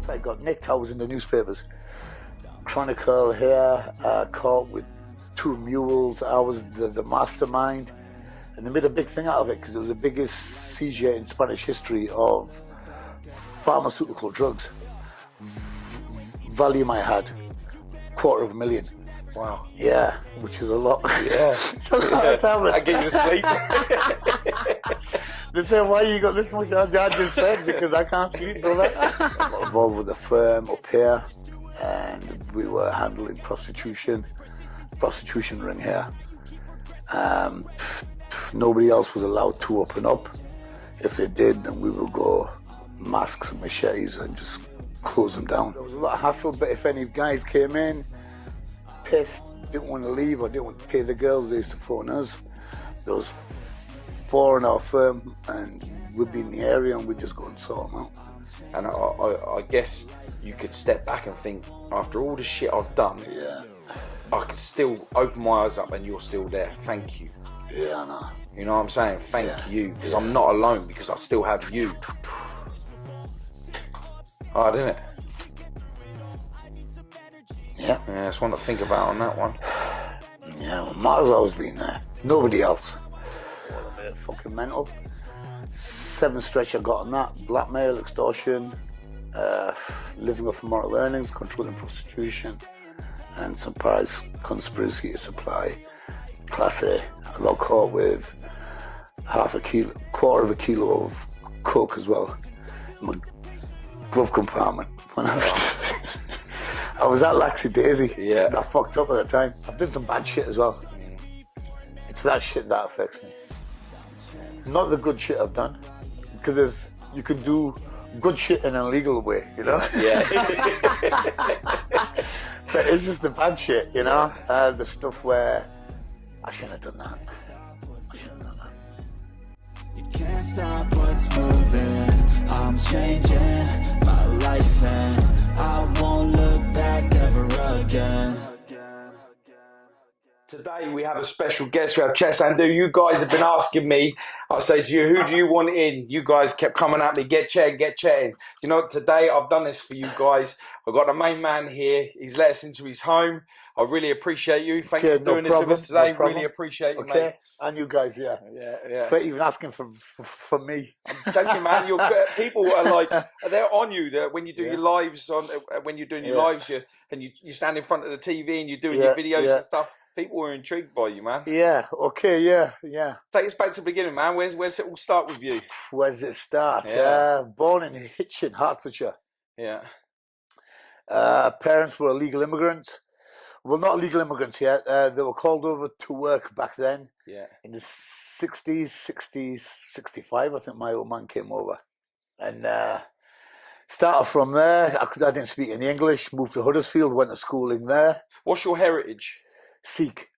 I got nicked, I was in the newspapers. Chronicle here, caught with 2 mules. I was the mastermind, and they made a big thing out of it because it was the biggest seizure in Spanish history of pharmaceutical drugs. Valium I had, $250,000. Wow. Yeah, which is a lot. Yeah. It's a lot of tablets. I get you sleep. They say, why you got this much? I just said, because I can't sleep, brother. I got involved with a firm up here, and we were handling prostitution ring here. Nobody else was allowed to open up. If they did, then we would go masks and machetes and just close them down. There was a lot of hassle, but if any guys came in, pissed, didn't want to leave or didn't want to pay the girls, they used to phone us. There was 4 in our firm, and we'd be in the area and we'd just go and sort them out. And I guess you could step back and think, after all the shit I've done, Yeah. I could still open my eyes up and you're still there. Thank you. Yeah, I know. You know what I'm saying? Thank you, because I'm not alone, because I still have you. Hard, isn't it? Yeah. Yeah, it's one to think about on that one. Yeah, well, Mark's always been there. Nobody else. Fucking mental. 7 stretch I got on that. Blackmail, extortion, living off moral earnings, controlling prostitution, and some prize conspiracy to supply. Class A. I got caught with quarter of a kilo of coke as well in my glove compartment when I was at Laxy Daisy. Yeah. And I fucked up at the time. I've done some bad shit as well. It's that shit that affects me. Not the good shit I've done, because you can do good shit in an illegal way, you know? Yeah. But it's just the bad shit, you know? The stuff where I shouldn't have done that. You can't stop what's moving. I'm changing my life and I won't look back ever again. Today we have a special guest. We have Chet Sandhu. You guys have been asking me. I say to you, who do you want in? You guys kept coming at me, get Chet in. You know, today I've done this for you guys. I've got the main man here. He's let us into his home. I really appreciate you. Thanks for doing this with us today. Really appreciate you, mate. And you guys, yeah. Yeah. For even asking for me. I'm telling you, man, people are like, they're on you. When you do your lives, when you're doing your lives, you stand in front of the TV and you're doing your videos and stuff. People are intrigued by you, man. Yeah, okay, yeah. Take us back to the beginning, man. Where's it all start with you? Where does it start? Yeah. Born in Hitchin, Hertfordshire. Yeah. Parents were illegal immigrants. Well, not legal immigrants yet. They were called over to work back then. Yeah. In the 60s, 65, I think my old man came over. And started from there. I didn't speak any English. Moved to Huddersfield, went to schooling there. What's your heritage? Sikh.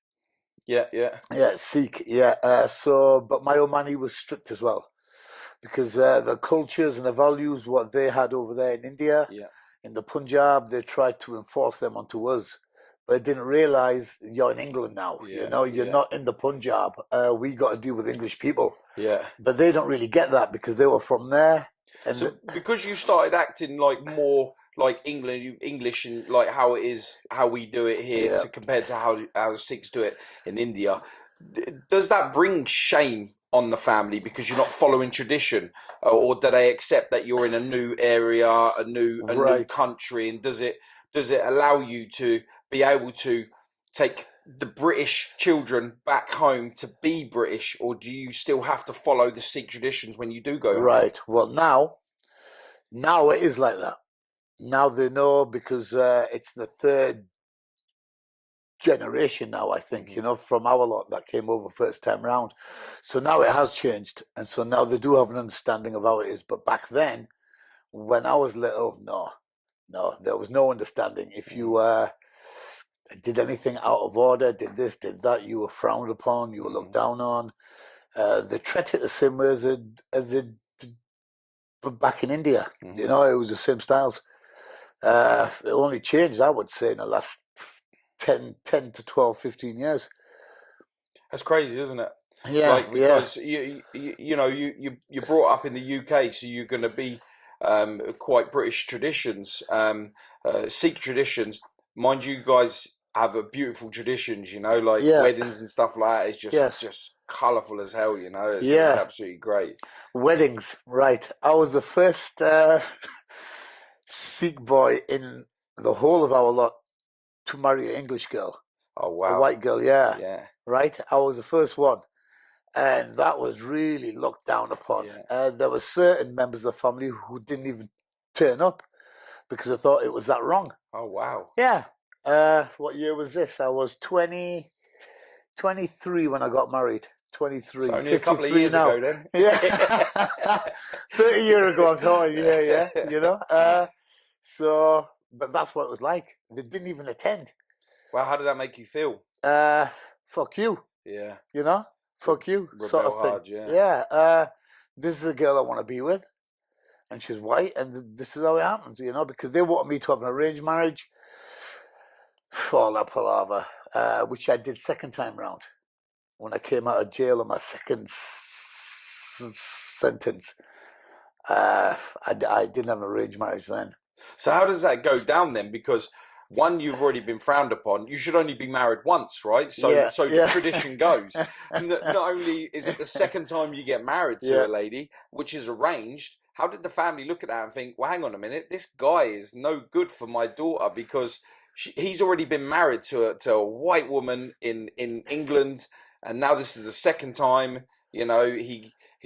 Yeah. Yeah, Sikh, yeah. But my old man, he was strict as well. Because the cultures and the values, what they had over there in India, in the Punjab, they tried to enforce them onto us. But didn't realise you're in England now. You're not in the Punjab. We got to deal with English people. Yeah. But they don't really get that because they were from there. And so because you started acting like more like English and like how it is, how we do it here, compared to how the Sikhs do it in India, does that bring shame on the family because you're not following tradition, or do they accept that you're in a new area, a new country, and does it allow you to be able to take the British children back home to be British, or do you still have to follow the Sikh traditions when you do go home? Right. Well, now it is like that. Now they know because it's the third generation now, I think, from our lot that came over first time round. So now it has changed. And so now they do have an understanding of how it is. But back then, when I was little, no, there was no understanding. If you did anything out of order, did this, did that, you were frowned upon, you were looked down on. They treated it the same way as they did back in India. It was the same styles. It only changed, I would say, in the last 10 to 12, 15 years. That's crazy, isn't it? Yeah, like because you're brought up in the UK, so you're going to be quite British traditions, Sikh traditions. Mind you, guys have a beautiful traditions, like weddings and stuff like that. It's just colourful as hell, It's absolutely great. Weddings, right? I was the first Sikh boy in the whole of our lot to marry an English girl. Oh wow! A white girl, yeah. Right. I was the first one. And that was really looked down upon. There were certain members of the family who didn't even turn up because they thought it was that wrong. Oh, wow. Yeah. What year was this? I was 23 when I got married. 23. So only a couple of years now. Ago then. Yeah. 30 years ago, I'm sorry. Yeah. But that's what it was like. They didn't even attend. Well, how did that make you feel? Fuck you. Yeah. Fuck you, Rebel sort of thing. Hard, yeah. This is a girl I want to be with, and she's white, and this is how it happens, because they wanted me to have an arranged marriage. All that palaver, which I did second time round when I came out of jail on my second sentence. I didn't have an arranged marriage then. So how does that go down then? Because one, you've already been frowned upon. You should only be married once, right? So the tradition goes. And not only is it the second time you get married to a lady, which is arranged, how did the family look at that and think, well, hang on a minute, this guy is no good for my daughter because he's already been married to a white woman in England, and now this is the second time, he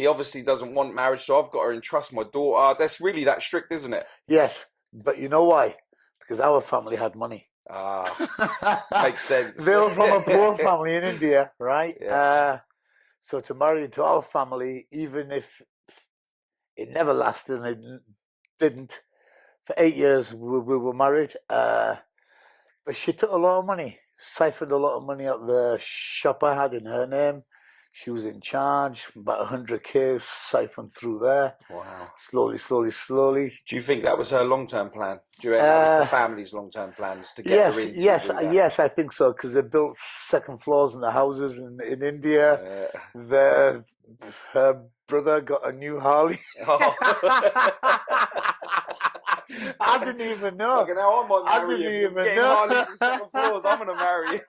obviously doesn't want marriage, so I've got to entrust my daughter. That's really that strict, isn't it? Yes, but you know why? Because our family had money. Makes sense. They were from a poor family in India, right? Yeah. So to marry into our family, even if it never lasted and it didn't, for 8 years we were married. But she took a lot of money, siphoned a lot of money out the shop I had in her name. She was in charge, about 100K siphoned through there. Wow. Slowly. Do you think that was her long-term plan? Do you reckon that was the family's long-term plans to get her in? Yes, I think so, because they built second floors in the houses in India. Her brother got a new Harley. Oh. I didn't even know. Okay, now I might marry him. Getting Harleys and second floors, I'm going to marry you.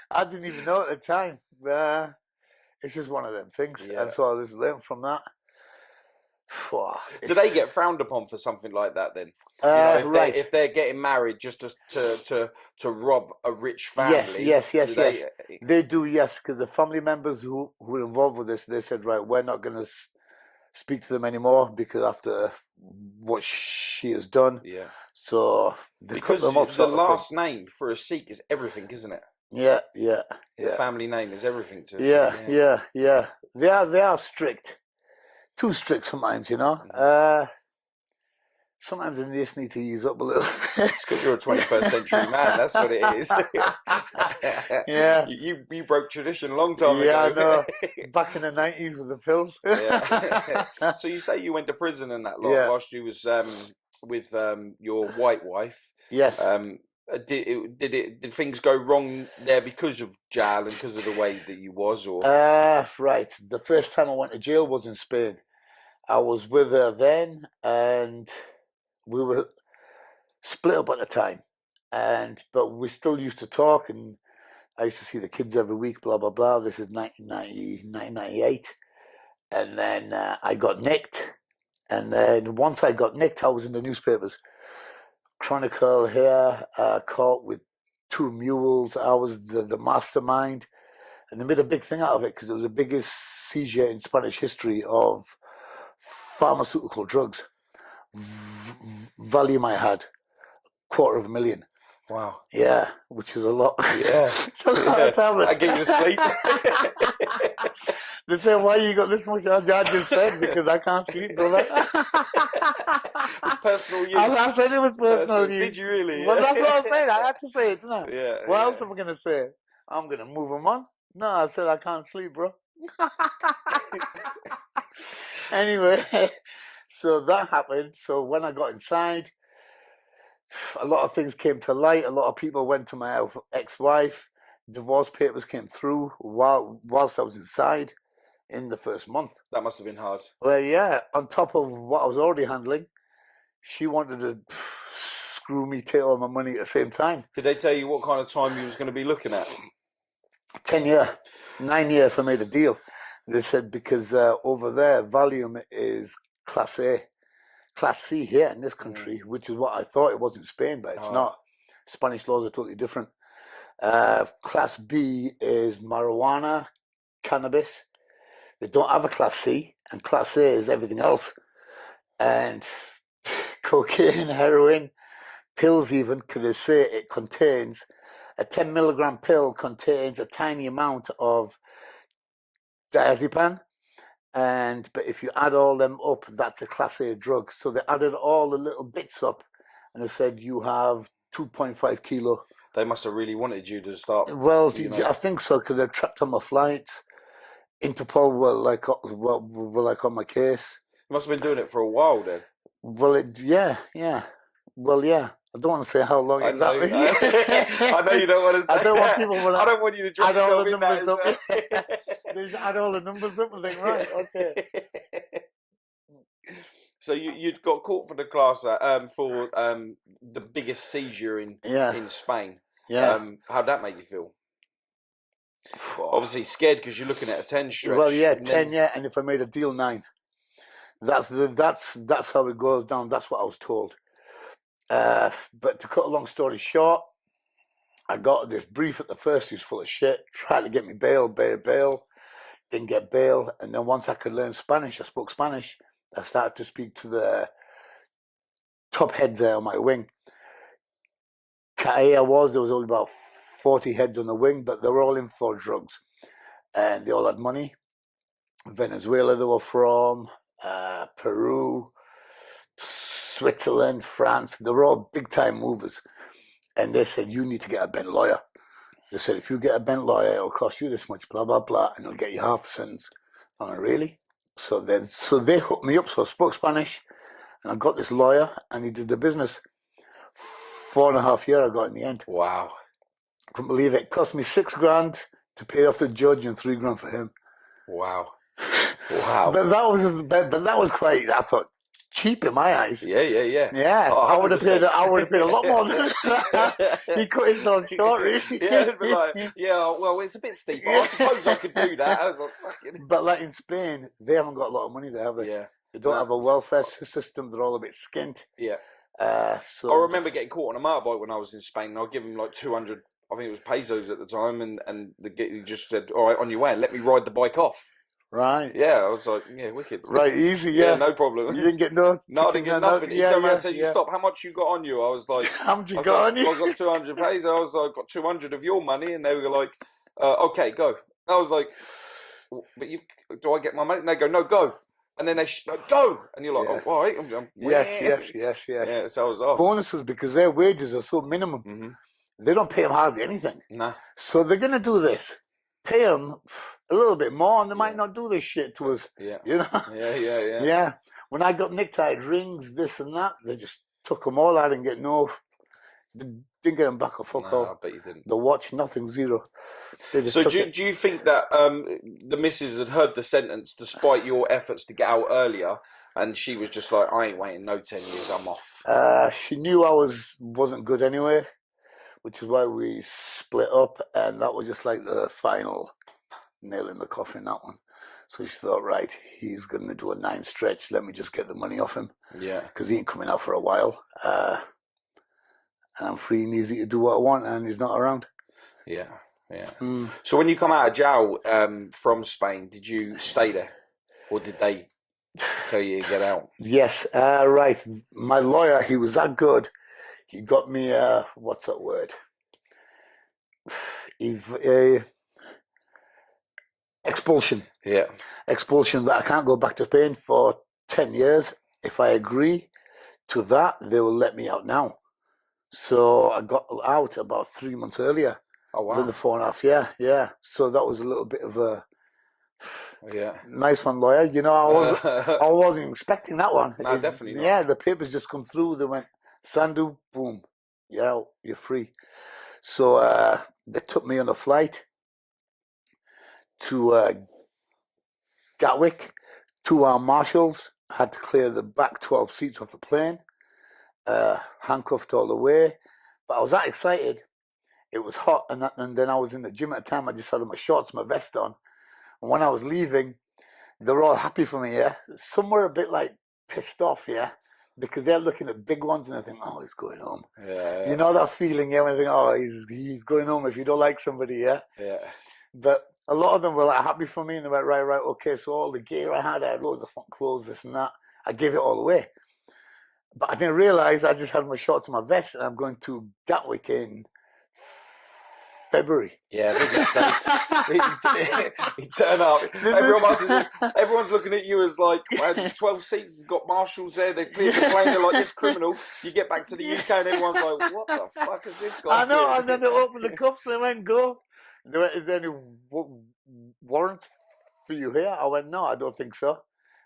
I didn't even know at the time. It's just one of them things. And so I just learned from that. Do they get frowned upon for something like that then? If they're getting married just to rob a rich family? Yes. They do, yes, because the family members who were involved with this, they said, right, we're not going to speak to them anymore because after what she has done. Yeah. So they because cut them off. The last name for a Sikh is everything, isn't it? Yeah. The family name is everything to us. Yeah. They are strict. Too strict sometimes, Sometimes they just need to ease up a little. It's because you're a 21st century man. That's what it is. Yeah. You broke tradition a long time ago. Yeah, I know. Back in the 90s with the pills. Yeah. So you say you went to prison and that lot whilst you was with your white wife. Yes. Did things go wrong there because of jail and because of the way that you was, or? Right. The first time I went to jail was in Spain. I was with her then, and we were split up at the time, but we still used to talk, and I used to see the kids every week, blah, blah, blah. This is 1998. And then I got nicked. And then once I got nicked, I was in the newspapers. Chronicle here, caught with 2 mules. I was the mastermind. And they made a big thing out of it because it was the biggest seizure in Spanish history of pharmaceutical drugs. Valium I had, $250,000. Wow. Yeah, which is a lot. Yeah. It's a lot of tablets. I get you sleep. They say, why you got this much? I just said, because I can't sleep, brother. It's personal use. I said it was personal use. Did you really? Well, that's what I said. I had to say it, didn't I? Yeah. What else am I going to say? I'm going to move them on? No, I said I can't sleep, bro. Anyway, so that happened. So when I got inside, a lot of things came to light. A lot of people went to my ex-wife. Divorce papers came through whilst I was inside in the first month. That must have been hard. Well, yeah, on top of what I was already handling, she wanted to screw me, take all my money at the same time. Did they tell you what kind of time you was going to be looking at? 10 year, 9 year if I made a deal. They said because over there, Valium is Class A. Class C here in this country, which is what I thought it was in Spain, but it's not. Spanish laws are totally different. Class B is marijuana, cannabis. They don't have a Class C, and Class A is everything else. And cocaine, heroin, pills even, because they say it contains, a 10 milligram pill contains a tiny amount of diazepam. But if you add all them up, that's a Class A drug. So they added all the little bits up, and they said you have 2.5 kilo. They must have really wanted you to start. Well, I think so, because they're trapped on my flights. Interpol were like on my case. You must have been doing it for a while then. Well, yeah. Well, yeah. I don't want to say how long exactly. I know you don't want to say. I don't want people. I don't want you to drop yourself in that. Just add all the numbers up and think, right, okay. So you'd got caught for the class for the biggest seizure in Spain. Yeah. How'd that make you feel? Obviously scared because you're looking at a 10 stretch. Well, yeah, 10, yeah, and if I made a deal, 9. That's how it goes down. That's what I was told. But to cut a long story short, I got this brief at the first. He was full of shit. Tried to get me bail. Didn't get bail. And then once I could learn Spanish, I spoke Spanish. I started to speak to the top heads there on my wing. there was only about 40 heads on the wing, but they were all in for drugs. And they all had money. Venezuela they were from, Peru, Switzerland, France. They were all big-time movers. And they said, you need to get a bent lawyer. They said, if you get a bent lawyer, it'll cost you this much, blah, blah, blah, and it'll get you half the sentence. I'm like, really? So they hooked me up, so I spoke Spanish, and I got this lawyer, and he did the business. 4.5 years I got in the end. Wow. Couldn't believe it. It cost me $6,000 to pay off the judge and $3,000 for him. Wow. Wow. But that was quite, I thought, cheap in my eyes. Yeah. Yeah, Oh, I would have paid a lot more than that. He cut himself short, really. Yeah, it'd be like, yeah, well, it's a bit steep, but I suppose I could do that. I was like, fucking... But like in Spain, they haven't got a lot of money there, have they? Yeah. They don't have a welfare system. They're all a bit skint. Yeah. So I remember getting caught on a motorbike when I was in Spain, and I'll give him like 200, I think it was pesos at the time, and he just said, all right, on your way, and let me ride the bike off. Right. Yeah, I was like, yeah, wicked. Right, easy, yeah. Yeah, no problem. You didn't get no... No, I didn't get nothing. He turned around and said, you stop, how much you got on you? I was like... How much you got on you? I got 200 pesos. I was like, got 200 of your money, and they were like, okay, go. I was like, but do I get my money? And they go, no, go. And then they no, go, and you're like, oh, all right. Yes. Yeah, so I was off. Bonuses, because their wages are so minimum. Mm-hmm. They don't pay them hardly anything. Nah. So they're going to do this. Pay them a little bit more, and they might not do this shit to us. Yeah. You know? Yeah. Yeah. When I got necktied, rings, this and that, they just took them all out and didn't get them back or fuck all. I bet you didn't. The watch, nothing, zero. So do you think that the missus had heard the sentence despite your efforts to get out earlier, and she was just like, I ain't waiting no 10 years, I'm off? She knew I wasn't good anyway, which is why we split up, and that was just like the final nail in the coffin, that one. So she thought, right, he's going to do a 9 stretch, let me just get the money off him. Yeah. Because he ain't coming out for a while. And I'm free and easy to do what I want, and he's not around. Yeah. So when you come out of jail from Spain, did you stay there? Or did they tell you to get out? Yes, right. My lawyer, he was that good. He got me, what's that word? Expulsion. Yeah. Expulsion that I can't go back to Spain for 10 years. If I agree to that, they will let me out now. So I got out about 3 months earlier. Oh, wow. Within the 4.5 years, yeah. So that was a little bit of a nice one, lawyer. You know, I wasn't expecting that one. No, definitely not. Yeah, the papers just come through. They went, Sandhu, boom, you're out, you're free. So they took me on a flight to Gatwick. 2 armed marshals had to clear the back 12 seats off the plane, handcuffed all the way. But I was that excited. It was hot, and then I was in the gym at the time. I just had my shorts, my vest on. And when I was leaving, they were all happy for me, yeah? Some were a bit like pissed off, yeah? Because they're looking at big ones and they think, oh, he's going home. Yeah. You know that feeling, yeah? When they think, oh, he's going home if you don't like somebody, yeah? Yeah. But a lot of them were like happy for me and they went, right, okay, so all the gear I had loads of fun clothes, this and that. I gave it all away. But I didn't realize I just had my shorts and my vest and I'm going to Gatwick in February. Yeah, big mistake. He turned up. Everyone's looking at you as like, well, 12 seats has got marshals there. They cleared the plane. They're like, this criminal. You get back to the UK and everyone's like, what the fuck is this guy? I know. And then they opened the cuffs and they went, go. They went, is there any warrants for you here? I went, no, I don't think so.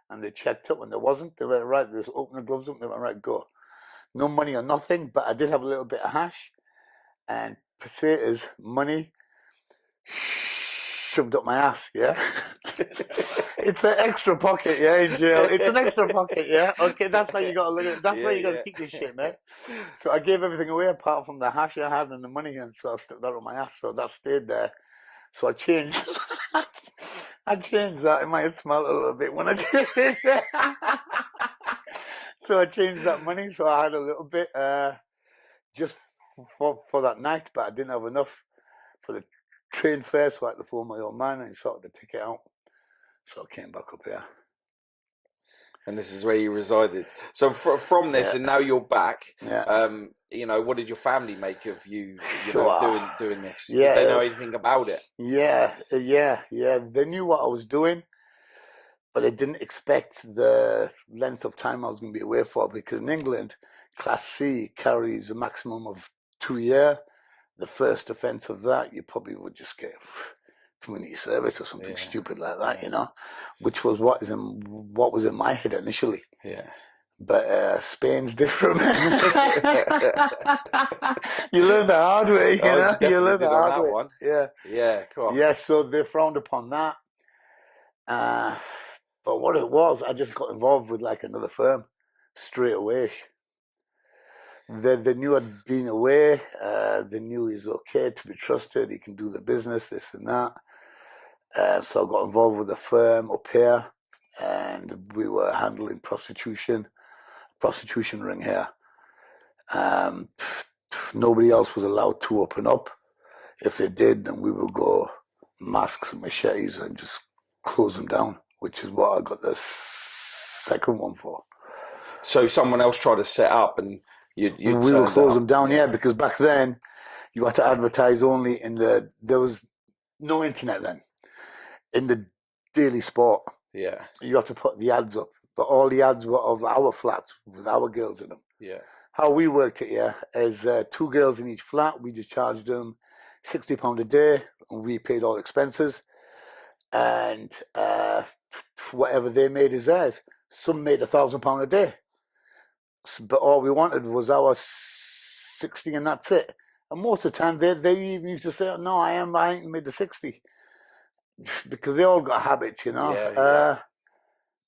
And they checked up and there wasn't. They went, right, they just opened the gloves up and they went, right, go. No money or nothing, but I did have a little bit of hash and pesetas, money, shoved up my ass, yeah? It's an extra pocket, yeah, in jail. It's an extra pocket, yeah? Okay, that's how you got to look at it. That's why you got to keep your shit, man. So I gave everything away apart from the hash I had and the money, and so I stuck that on my ass, so that stayed there. So I changed. I changed that. It might have smelled a little bit when I changed it. So I changed that money, so I had a little bit just for that night, but I didn't have enough for the train fare, so I had to phone my old man and he sorted the ticket out. So I came back up here. And this is where you resided. So from this, and now you're back. Yeah. You know, what did your family make of you know, doing this? Yeah. Did they know anything about it? Yeah. They knew what I was doing, but they didn't expect the length of time I was going to be away for, because in England, Class C carries a maximum of 2 years. The first offence of that, you probably would just get community service or something stupid like that, you know, which was what was in my head initially. Yeah. But Spain's different. You learn the hard way, you know. You learn the hard way. One. Yeah. Yeah, cool. Yeah, so they frowned upon that. But what it was, I just got involved with like another firm straight away. They knew I'd been away. They knew he's okay to be trusted. He can do the business, this and that. So I got involved with a firm up here, and we were handling prostitution ring here. Nobody else was allowed to open up. If they did, then we would go masks and machetes and just close them down, which is what I got the second one for. So someone else tried to set up and we would close them down, yeah, because back then you had to advertise only there was no internet then. In the Daily Sport, you had to put the ads up, but all the ads were of our flats with our girls in them. Yeah. How we worked it, is 2 girls in each flat. We just charged them £60 a day, and we paid all expenses, and whatever they made is theirs. Some made £1,000 a day, but all we wanted was our 60, and that's it. And most of the time, they even used to say, "No, I ain't made the 60." Because they all got habits, you know. Yeah.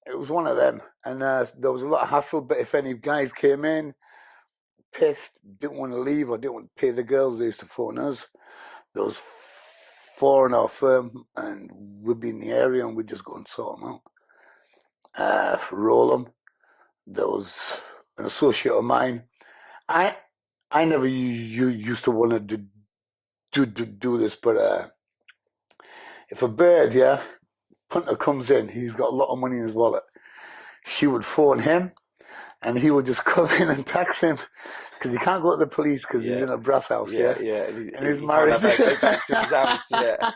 It was one of them, and there was a lot of hassle. But if any guys came in pissed, didn't want to leave or didn't want to pay the girls, they used to phone us. There was 4 in our firm, and we'd be in the area and we'd just go and sort them out, roll them. There was an associate of mine. I never used to want to do this, but if a bird, punter comes in, he's got a lot of money in his wallet. she would phone him, and he would just come in and tax him because he can't go to the police because he's in a brass house. Yeah. And he's married. Go back to his house. Yeah.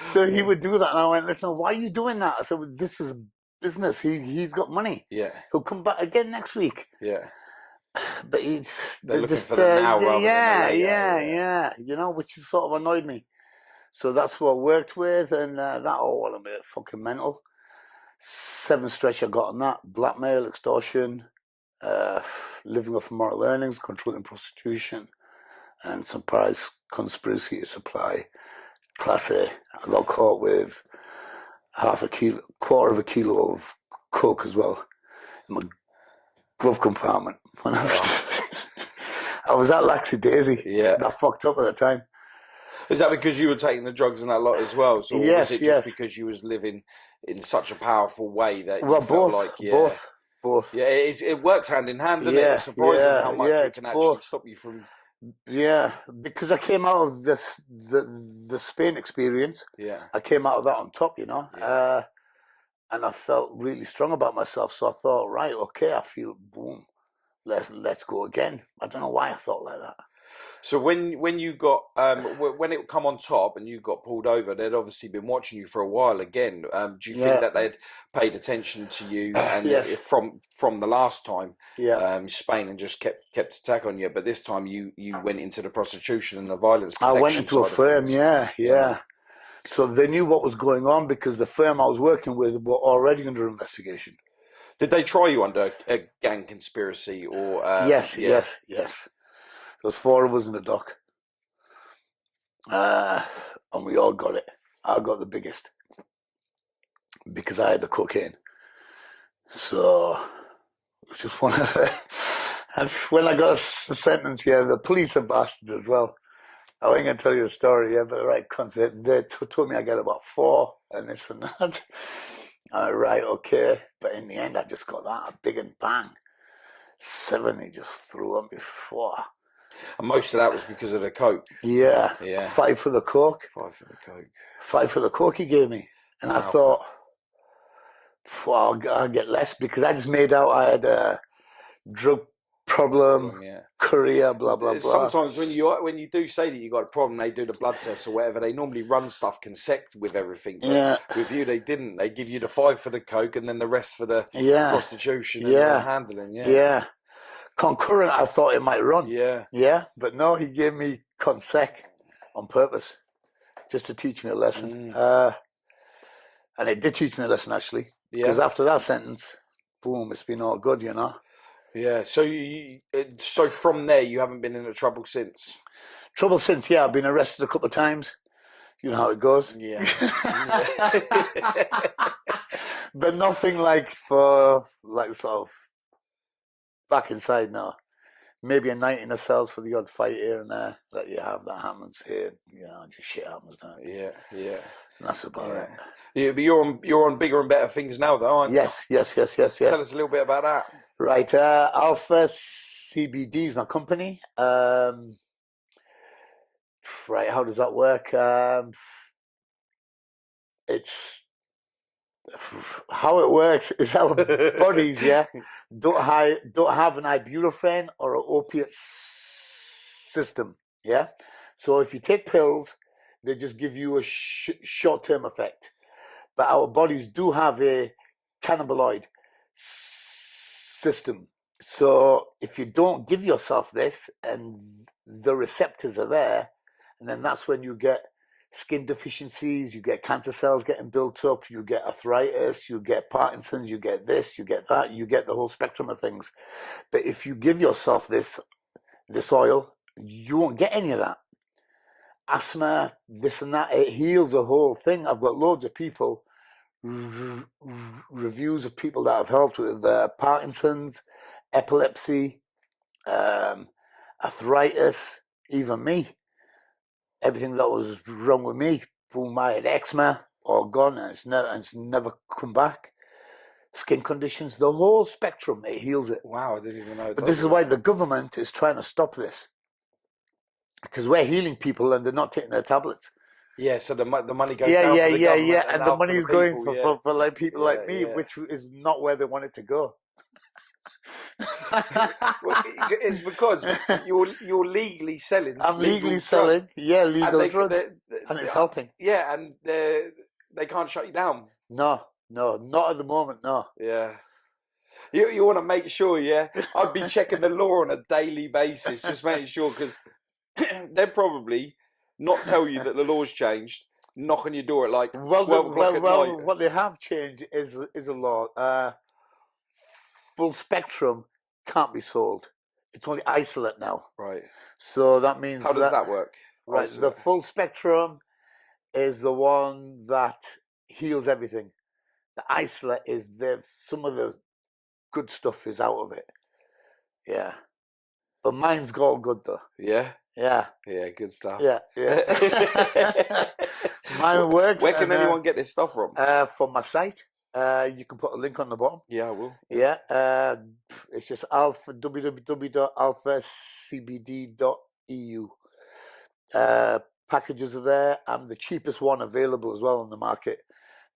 So he would do that, and I went, "Listen, why are you doing that?" I said, "This is business. He's got money. Yeah. He'll come back again next week." Yeah. But they're looking just for the now rather than the later. yeah. You know, which is sort of annoyed me. So that's what I worked with, and that all a bit fucking mental. 7 stretch I got on that: blackmail, extortion, living off moral earnings, controlling prostitution, and some prize conspiracy to supply Class A. I got caught with quarter of a kilo of coke as well in my glove compartment when I was I was at Laxy Daisy. Yeah. That fucked up at the time. Is that because you were taking the drugs and that lot as well? So Yes, was it just because you was living in such a powerful way that you felt like both. Yeah, it works hand in hand, doesn't it? It's surprising how much it can actually stop you from. Yeah, because I came out of the Spain experience. Yeah. I came out of that on top, you know. Yeah. And I felt really strong about myself. So I thought, right, okay, I feel boom. Let's go again. I don't know why I thought like that. So when you got when it come on top and you got pulled over, they'd obviously been watching you for a while again. Do you think that they'd paid attention to you and from the last time, Spain, and just kept a tag on you? But this time you went into the prostitution and the violence protection. I went into a firm, yeah. So they knew what was going on because the firm I was working with were already under investigation. Did they try you under a gang conspiracy or? Yes. There was 4 of us in the dock. And we all got it. I got the biggest. Because I had the cocaine. So, it was just one of the... And when I got a sentence, the police are bastards as well. I ain't going to tell you the story, but the right concept. They told me I got about 4 and this and that. Right, okay. But in the end, I just got that, big and bang. 7, he just threw on me 4. And most of that was because of the coke. Yeah. 5 for the coke. 5 for the coke. 5 for the coke he gave me. And I thought, well, I'll get less because I just made out I had a drug problem, career, blah, blah, blah. Sometimes when you do say that you got a problem, they do the blood test or whatever. They normally run stuff consect with everything. But with you, they didn't. They give you the 5 for the coke and then the rest for the prostitution and the handling. Yeah. Concurrent, I thought it might run. Yeah. But no, he gave me consec on purpose, just to teach me a lesson. And it did teach me a lesson, actually. Because after that sentence, boom, it's been all good, you know. Yeah. So so from there, you haven't been into trouble since? Trouble since, I've been arrested a couple of times. You know how it goes. Yeah. But nothing like sort of back inside now. Maybe a night in the cells for the odd fight here and there that you have that happens here. You know, just shit happens now. Yeah. And that's about it. Yeah, but you're on bigger and better things now, though, aren't you? Yes. Tell us a little bit about that. Right, Alpha CBD is my company. Right, how does that work? It's how it works is our bodies, don't have an ibuprofen or an opiate system, So if you take pills, they just give you a short-term effect. But our bodies do have a cannabinoid system. So if you don't give yourself this and the receptors are there, and then that's when you get skin deficiencies, you get cancer cells getting built up, you get arthritis, you get Parkinson's, you get this, you get that, you get the whole spectrum of things. But if you give yourself this oil, you won't get any of that. Asthma, this and that, it heals the whole thing. I've got loads of people, reviews of people that I've helped with Parkinson's, epilepsy, arthritis, even me. Everything that was wrong with me, boom, I had eczema, all gone, and it's never come back. Skin conditions, the whole spectrum, it heals it. Wow, I didn't even know. But this is why the government is trying to stop this. Because we're healing people and they're not taking their tablets. Yeah, so the money goes Yeah, down yeah, for the yeah, government yeah. and And the now for money's the going people, for like people like me, yeah. which is not where they want it to go. Well, it's because you're legally selling I'm legal legally drugs, selling, yeah, and legal drugs, and it's helping. yeah, and they can't shut you down. No, not at the moment, no. Yeah. You want to make sure, yeah. I'd be checking the law on a daily basis, just making sure, because they'd probably not tell you that the law's changed, knock on your door at like 12 o'clock at night. What they have changed is a law. Full spectrum can't be sold. It's only isolate now. Right. So that means How does that work? Right. The full spectrum is the one that heals everything. The isolate is some of the good stuff is out of it. Yeah. But mine's all good though. Yeah. Yeah. Yeah, good stuff. Yeah. Mine works. Where can anyone get this stuff from? From my site. You can put a link on the bottom. Yeah, I will. Yeah. It's just www.alphacbd.eu. Packages are there. I'm the cheapest one available as well on the market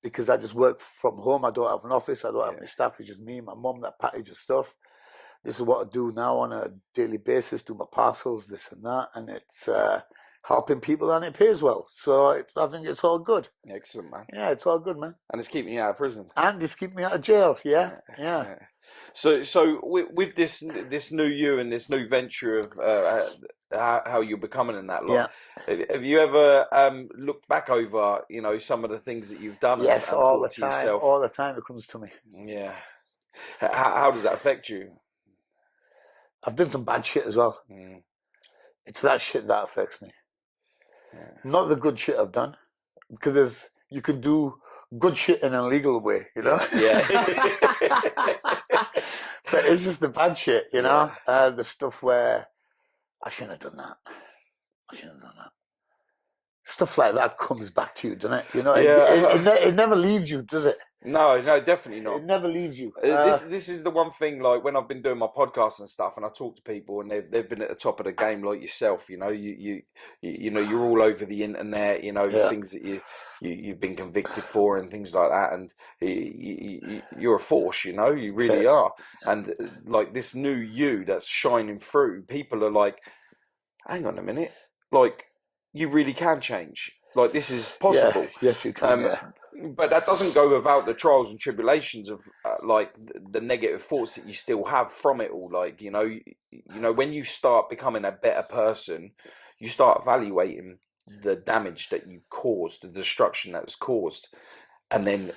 because I just work from home. I don't have an office. I don't have any staff. It's just me and my mum that packages stuff. This is what I do now on a daily basis, do my parcels, this and that, and it's helping people and it pays well. So I think it's all good. Excellent, man. Yeah, it's all good, man. And it's keeping you out of prison. And it's keeping me out of jail, yeah. So with this new you and this new venture of how you're becoming in that lot, have you ever looked back over, some of the things that you've done? Yes, and all the thought to time. yourself, all the time it comes to me. Yeah. How does that affect you? I've done some bad shit as well. It's that shit that affects me. Not the good shit I've done, because you can do good shit in an illegal way, Yeah. But it's just the bad shit, the stuff where I shouldn't have done that. Stuff like that comes back to you, doesn't it? It never leaves you, does it? No, definitely not. It never leaves you. This is the one thing. Like when I've been doing my podcast and stuff, and I talk to people, and they've been at the top of the game, like yourself. You're all over the internet. Things that you've been convicted for and things like that, and you're a force. You really are. And like this new you that's shining through, people are like, hang on a minute, like you really can change. Like this is possible. Yes, you can. But that doesn't go without the trials and tribulations of like the negative thoughts that you still have from it all. Like when you start becoming a better person, you start evaluating the damage that you caused, the destruction that was caused, and then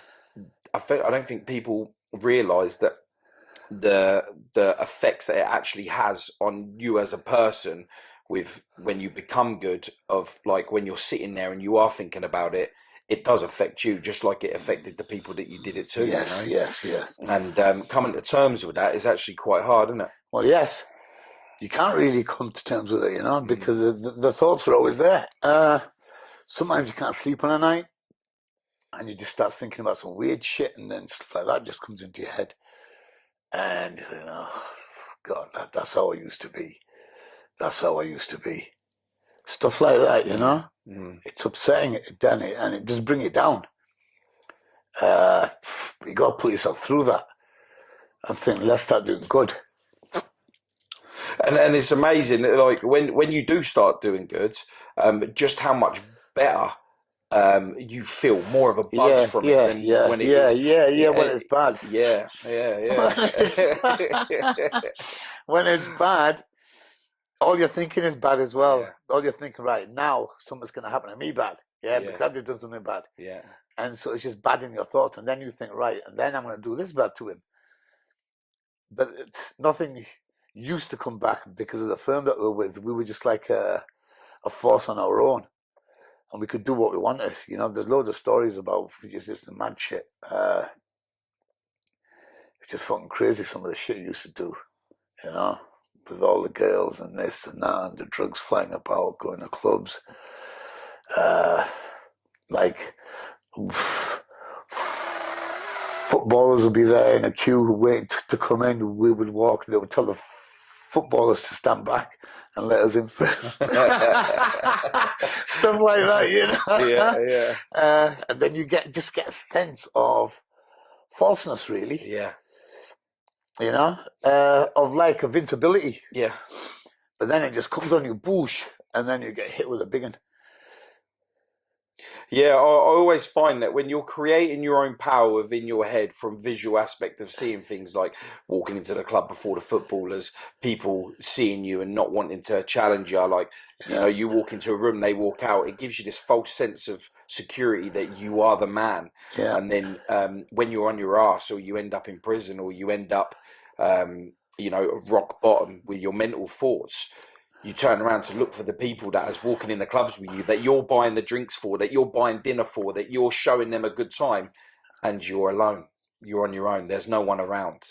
I don't think people realise that the effects that it actually has on you as a person. With when you become good, of like when you're sitting there and you are thinking about it, it does affect you just like it affected the people that you did it to. Yes. And coming to terms with that is actually quite hard, isn't it? Well, yes. You can't really come to terms with it, because the thoughts are always there. Sometimes you can't sleep on a night and you just start thinking about some weird shit, and then stuff like that just comes into your head. And you think, oh, God, that's how I used to be. That's how I used to be. Stuff like that, It's upsetting, and it just brings it down. You got to put yourself through that and think, let's start doing good. And it's amazing, like when you do start doing good, just how much better you feel, more of a buzz from it than when it is. When it's bad. Yeah. When it's bad, all you're thinking is bad as well. Yeah. All you're thinking, right, now something's going to happen to me bad. Because I did something bad. Yeah. And so it's just bad in your thoughts. And then you think, right, and then I'm going to do this bad to him. But nothing used to come back because of the firm that we were with. We were just like a force on our own. And we could do what we wanted. There's loads of stories about just the mad shit. It's just fucking crazy, some of the shit you used to do, with all the girls and this and that and the drugs flying about, going to clubs. Like footballers would be there in a queue waiting to come in. We would walk. They would tell the footballers to stand back and let us in first. Stuff like that, you know. And then you just get a sense of falseness, really. Yeah. You know, of like invincibility. Yeah. But then it just comes on you, boosh, and then you get hit with a big one. Yeah, I always find that when you're creating your own power within your head from visual aspect of seeing things like walking into the club before the footballers, people seeing you and not wanting to challenge you, like, you know, you walk into a room, they walk out, it gives you this false sense of security that you are the man. Yeah. And then when you're on your ass, or you end up in prison, or you end up, you know, rock bottom with your mental thoughts, you turn around to look for the people that is walking in the clubs with you, that you're buying the drinks for, that you're buying dinner for, that you're showing them a good time, and you're alone. You're on your own. There's no one around.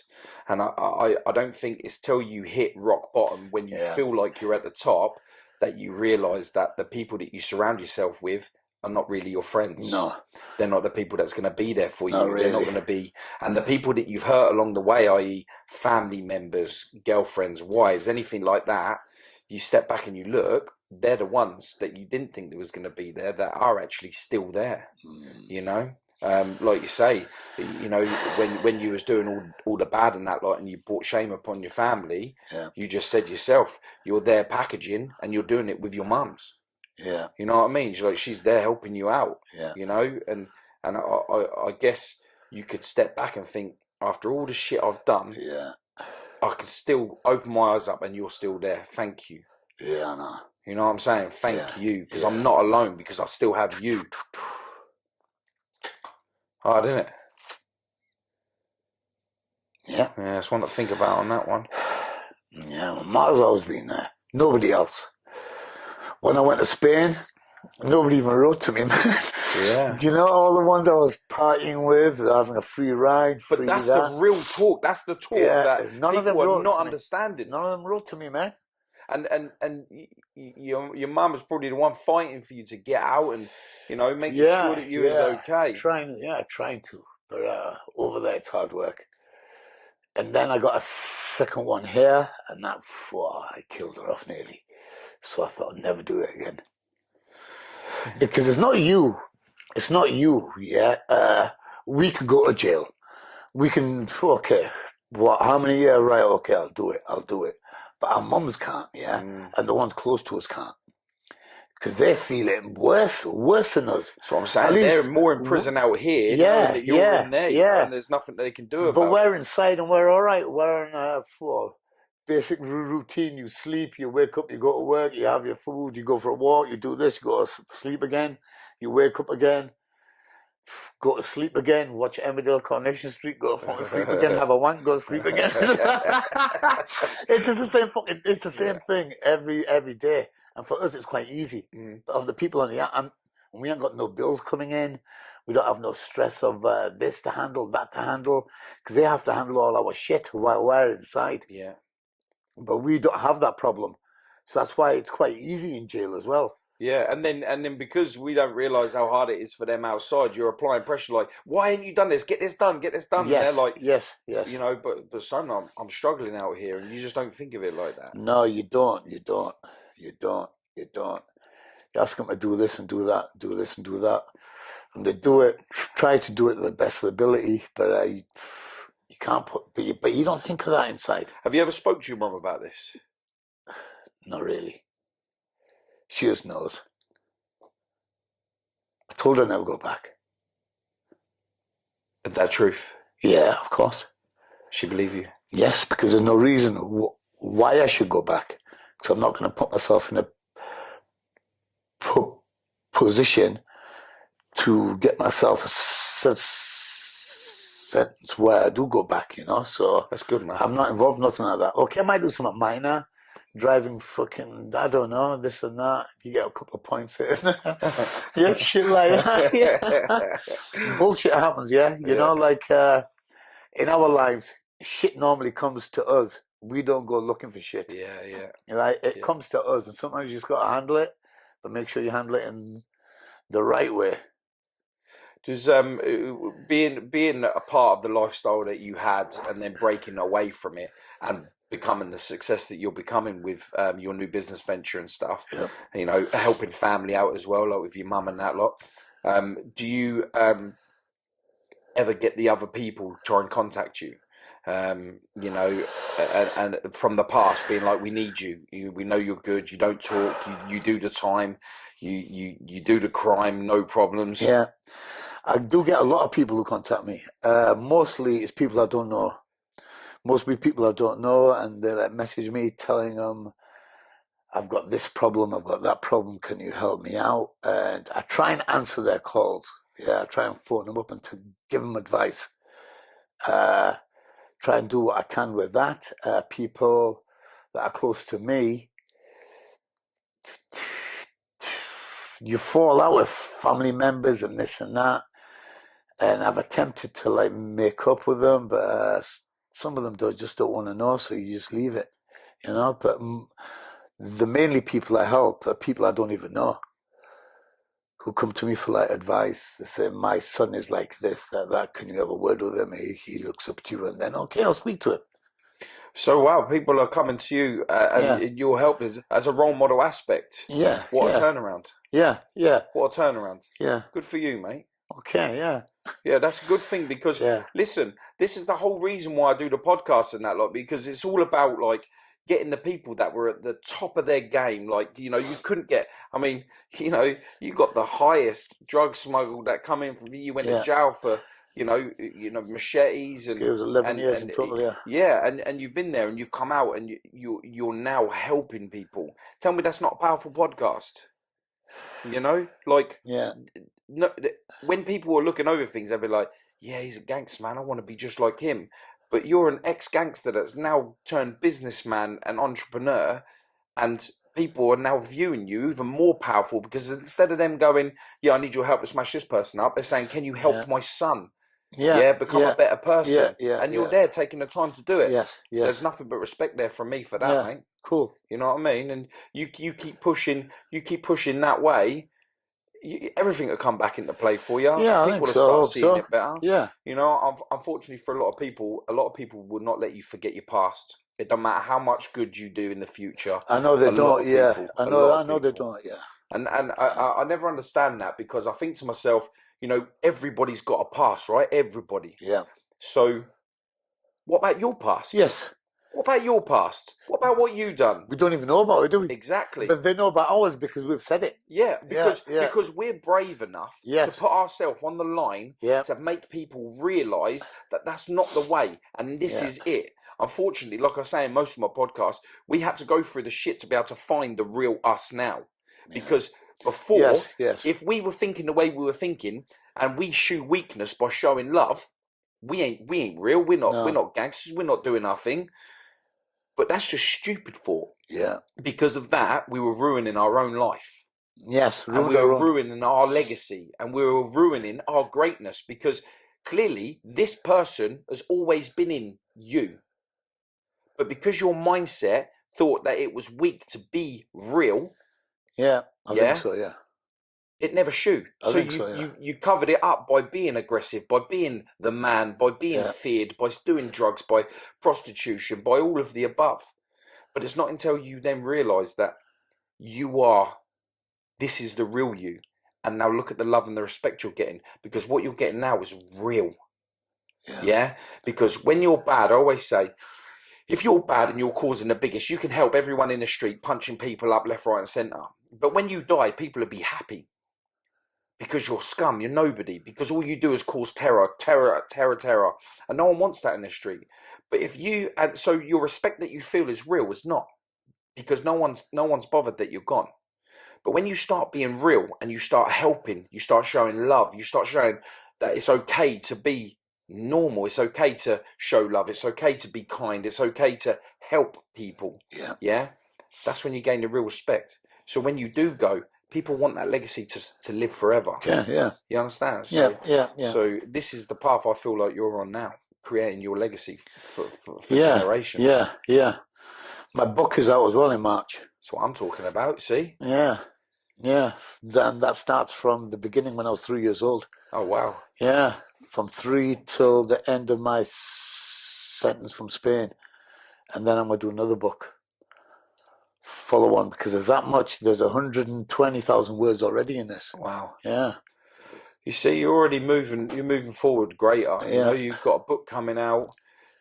And I don't think it's till you hit rock bottom, when you feel like you're at the top, that you realise that the people that you surround yourself with are not really your friends. No. They're not the people that's going to be there for you. Not really. They're not going to be... And the people that you've hurt along the way, i.e. family members, girlfriends, wives, anything like that, you step back and you look, they're the ones that you didn't think that was going to be there that are actually still there, you know? Like you say, you know, when you was doing all the bad and that lot, and you brought shame upon your family, you just said yourself, you're there packaging and you're doing it with your mums. Yeah. You know what I mean? She's there helping you out, you know? And I guess you could step back and think, after all the shit I've done, I can still open my eyes up and you're still there. Thank you. Yeah, I know. You know what I'm saying? Thank you, because I'm not alone, because I still have you. Hard, isn't it? Yeah. Yeah, it's one to think about on that one. Yeah, well, Mark's always been there. Nobody else. When I went to Spain, nobody even wrote to me, man. Yeah. Do you know all the ones I was partying with, having a free ride, but that's the real talk. That's the talk that none of them people wrote are not to me. understanding. None of them wrote to me, man. And your mum was probably the one fighting for you to get out and, you know, making sure that you was okay. Trying to. But over there, it's hard work. And then I got a second one here, and that, I killed her off nearly. So I thought I'd never do it again. Because it's not you. It's not you, we could go to jail. We can, how many years? Right, okay, I'll do it. But our mums can't, and the ones close to us can't. Because they feel it worse than us. That's what I'm saying. They're more in prison out here, knowing that you're in there, and there's nothing they can do about it. But we're inside and we're all right. We're in basic routine. You sleep, you wake up, you go to work, you have your food, you go for a walk, you do this, you go to sleep again, you wake up again, go to sleep again, watch Emmerdale Coronation Street, go to sleep again, have a wank, go to sleep again. It's just the same it's the same thing every day. And for us, it's quite easy. But of the people on the we ain't got no bills coming in. We don't have no stress of this to handle, that to handle, because they have to handle all our shit while we're inside. Yeah. But we don't have that problem. So that's why it's quite easy in jail as well. Yeah, and then because we don't realise how hard it is for them outside, you're applying pressure like, why ain't you done this? Get this done. Yes, and they're like, yes. You know, but son, I'm struggling out here, and you just don't think of it like that. No, you don't. You ask them to do this and do that, do this and do that. And they do it, try to do it to the best of their ability, but you can't but you don't think of that inside. Have you ever spoke to your mum about this? Not really. She just knows. I told her never go back. Is that truth? Yeah, of course. She believe you? Yes, because there's no reason why I should go back. Because I'm not going to put myself in a position to get myself a sentence where I do go back, you know. So that's good, man. I'm not involved in nothing like that. Okay, I might do something minor. Driving I don't know, this and that. You get a couple of points in. Shit like that. Bullshit happens, You know, like in our lives, shit normally comes to us. We don't go looking for shit. Right? It comes to us, and sometimes you just got to handle it, but make sure you handle it in the right way. Does being a part of the lifestyle that you had, and then breaking away from it, and becoming the success that you're becoming with your new business venture and stuff. Yep. You know, helping family out as well, like with your mum and that lot. Do you ever get the other people try and contact you? You know, and from the past being like, we need you. We know you're good. You don't talk. You do the time. You do the crime. No problems. Yeah, I do get a lot of people who contact me. Mostly it's people I don't know. Mostly people I don't know, and they like message me telling them, I've got this problem, I've got that problem, can you help me out? And I try and answer their calls. Yeah, I try and phone them up and to give them advice. Try and do what I can with that. People that are close to me, you fall out with family members and this and that. And I've attempted to like make up with them, but some of them just don't want to know, so you just leave it, you know. But the mainly people I help are people I don't even know, who come to me for like advice. They say, my son is like this, that. Can you have a word with him? He looks up to you, and then okay, I'll speak to him. So wow, people are coming to you, and your help is as a role model aspect. Yeah. What a turnaround. Yeah. What a turnaround. Yeah. Good for you, mate. Okay. Yeah. Yeah, that's a good thing because listen, this is the whole reason why I do the podcast and that lot, because it's all about like getting the people that were at the top of their game. Like, you know, you couldn't get, I mean, you know, you got the highest drug smuggle that come in from you went to jail for, you know, machetes and It was 11 years in total. Yeah. Yeah, and you've been there and you've come out and you're now helping people. Tell me that's not a powerful podcast. You know, like no, when people are looking over things, they'll be like, yeah, he's a gangster, man, I want to be just like him. But you're an ex-gangster that's now turned businessman and entrepreneur, and people are now viewing you even more powerful because instead of them going, yeah, I need your help to smash this person up, they're saying, can you help my son? Become a better person. And you're there taking the time to do it. Yes. There's nothing but respect there from me for that, mate. Cool. You know what I mean? And you keep pushing that way. Everything will come back into play for you. Yeah, people will start seeing it better. Yeah. You know, unfortunately for a lot of people will not let you forget your past. It doesn't matter how much good you do in the future. I know they don't. Yeah. I know they don't. Yeah. And I never understand that because I think to myself, you know, everybody's got a past, right? Everybody. Yeah. So, what about your past? Yes. What about your past? What about what you done? We don't even know about it, do we? Exactly. But they know about ours because we've said it. Yeah, because we're brave enough to put ourselves on the line to make people realise that that's not the way and this is it. Unfortunately, like I say in most of my podcasts, we had to go through the shit to be able to find the real us now. Because before, if we were thinking the way we were thinking and we show weakness by showing love, we ain't real. We're not gangsters. We're not doing our thing. But that's just stupid thought. Yeah. Because of that, we were ruining our own life. Yes. And we were ruining our legacy. And we were ruining our greatness. Because clearly, this person has always been in you. But because your mindset thought that it was weak to be real. Yeah. I think so, yeah. It never showed. So you covered it up by being aggressive, by being the man, by being feared, by doing drugs, by prostitution, by all of the above. But it's not until you then realise that this is the real you. And now look at the love and the respect you're getting. Because what you're getting now is real. Yeah? Because when you're bad, I always say, if you're bad and you're causing the biggest, you can help everyone in the street punching people up left, right and centre. But when you die, people will be happy. Because you're scum, you're nobody. Because all you do is cause terror. And no one wants that in the street. But so your respect that you feel is real is not. Because no one's bothered that you're gone. But when you start being real and you start helping, you start showing love, you start showing that it's okay to be normal, it's okay to show love, it's okay to be kind, it's okay to help people. Yeah? That's when you gain the real respect. So when you do go, people want that legacy to live forever. Yeah. You understand? So, yeah. So this is the path I feel like you're on now, creating your legacy for generations. Yeah. My book is out as well in March. That's what I'm talking about, see? Yeah. Then that starts from the beginning when I was 3 years old. Oh, wow. Yeah, from 3 till the end of my sentence from Spain. and then I'm going to do another book. Follow on, because there's that much. There's 120,000 words already in this. Wow. Yeah. You see, you're already moving. You're moving forward greater. Yeah. You know, you've got a book coming out.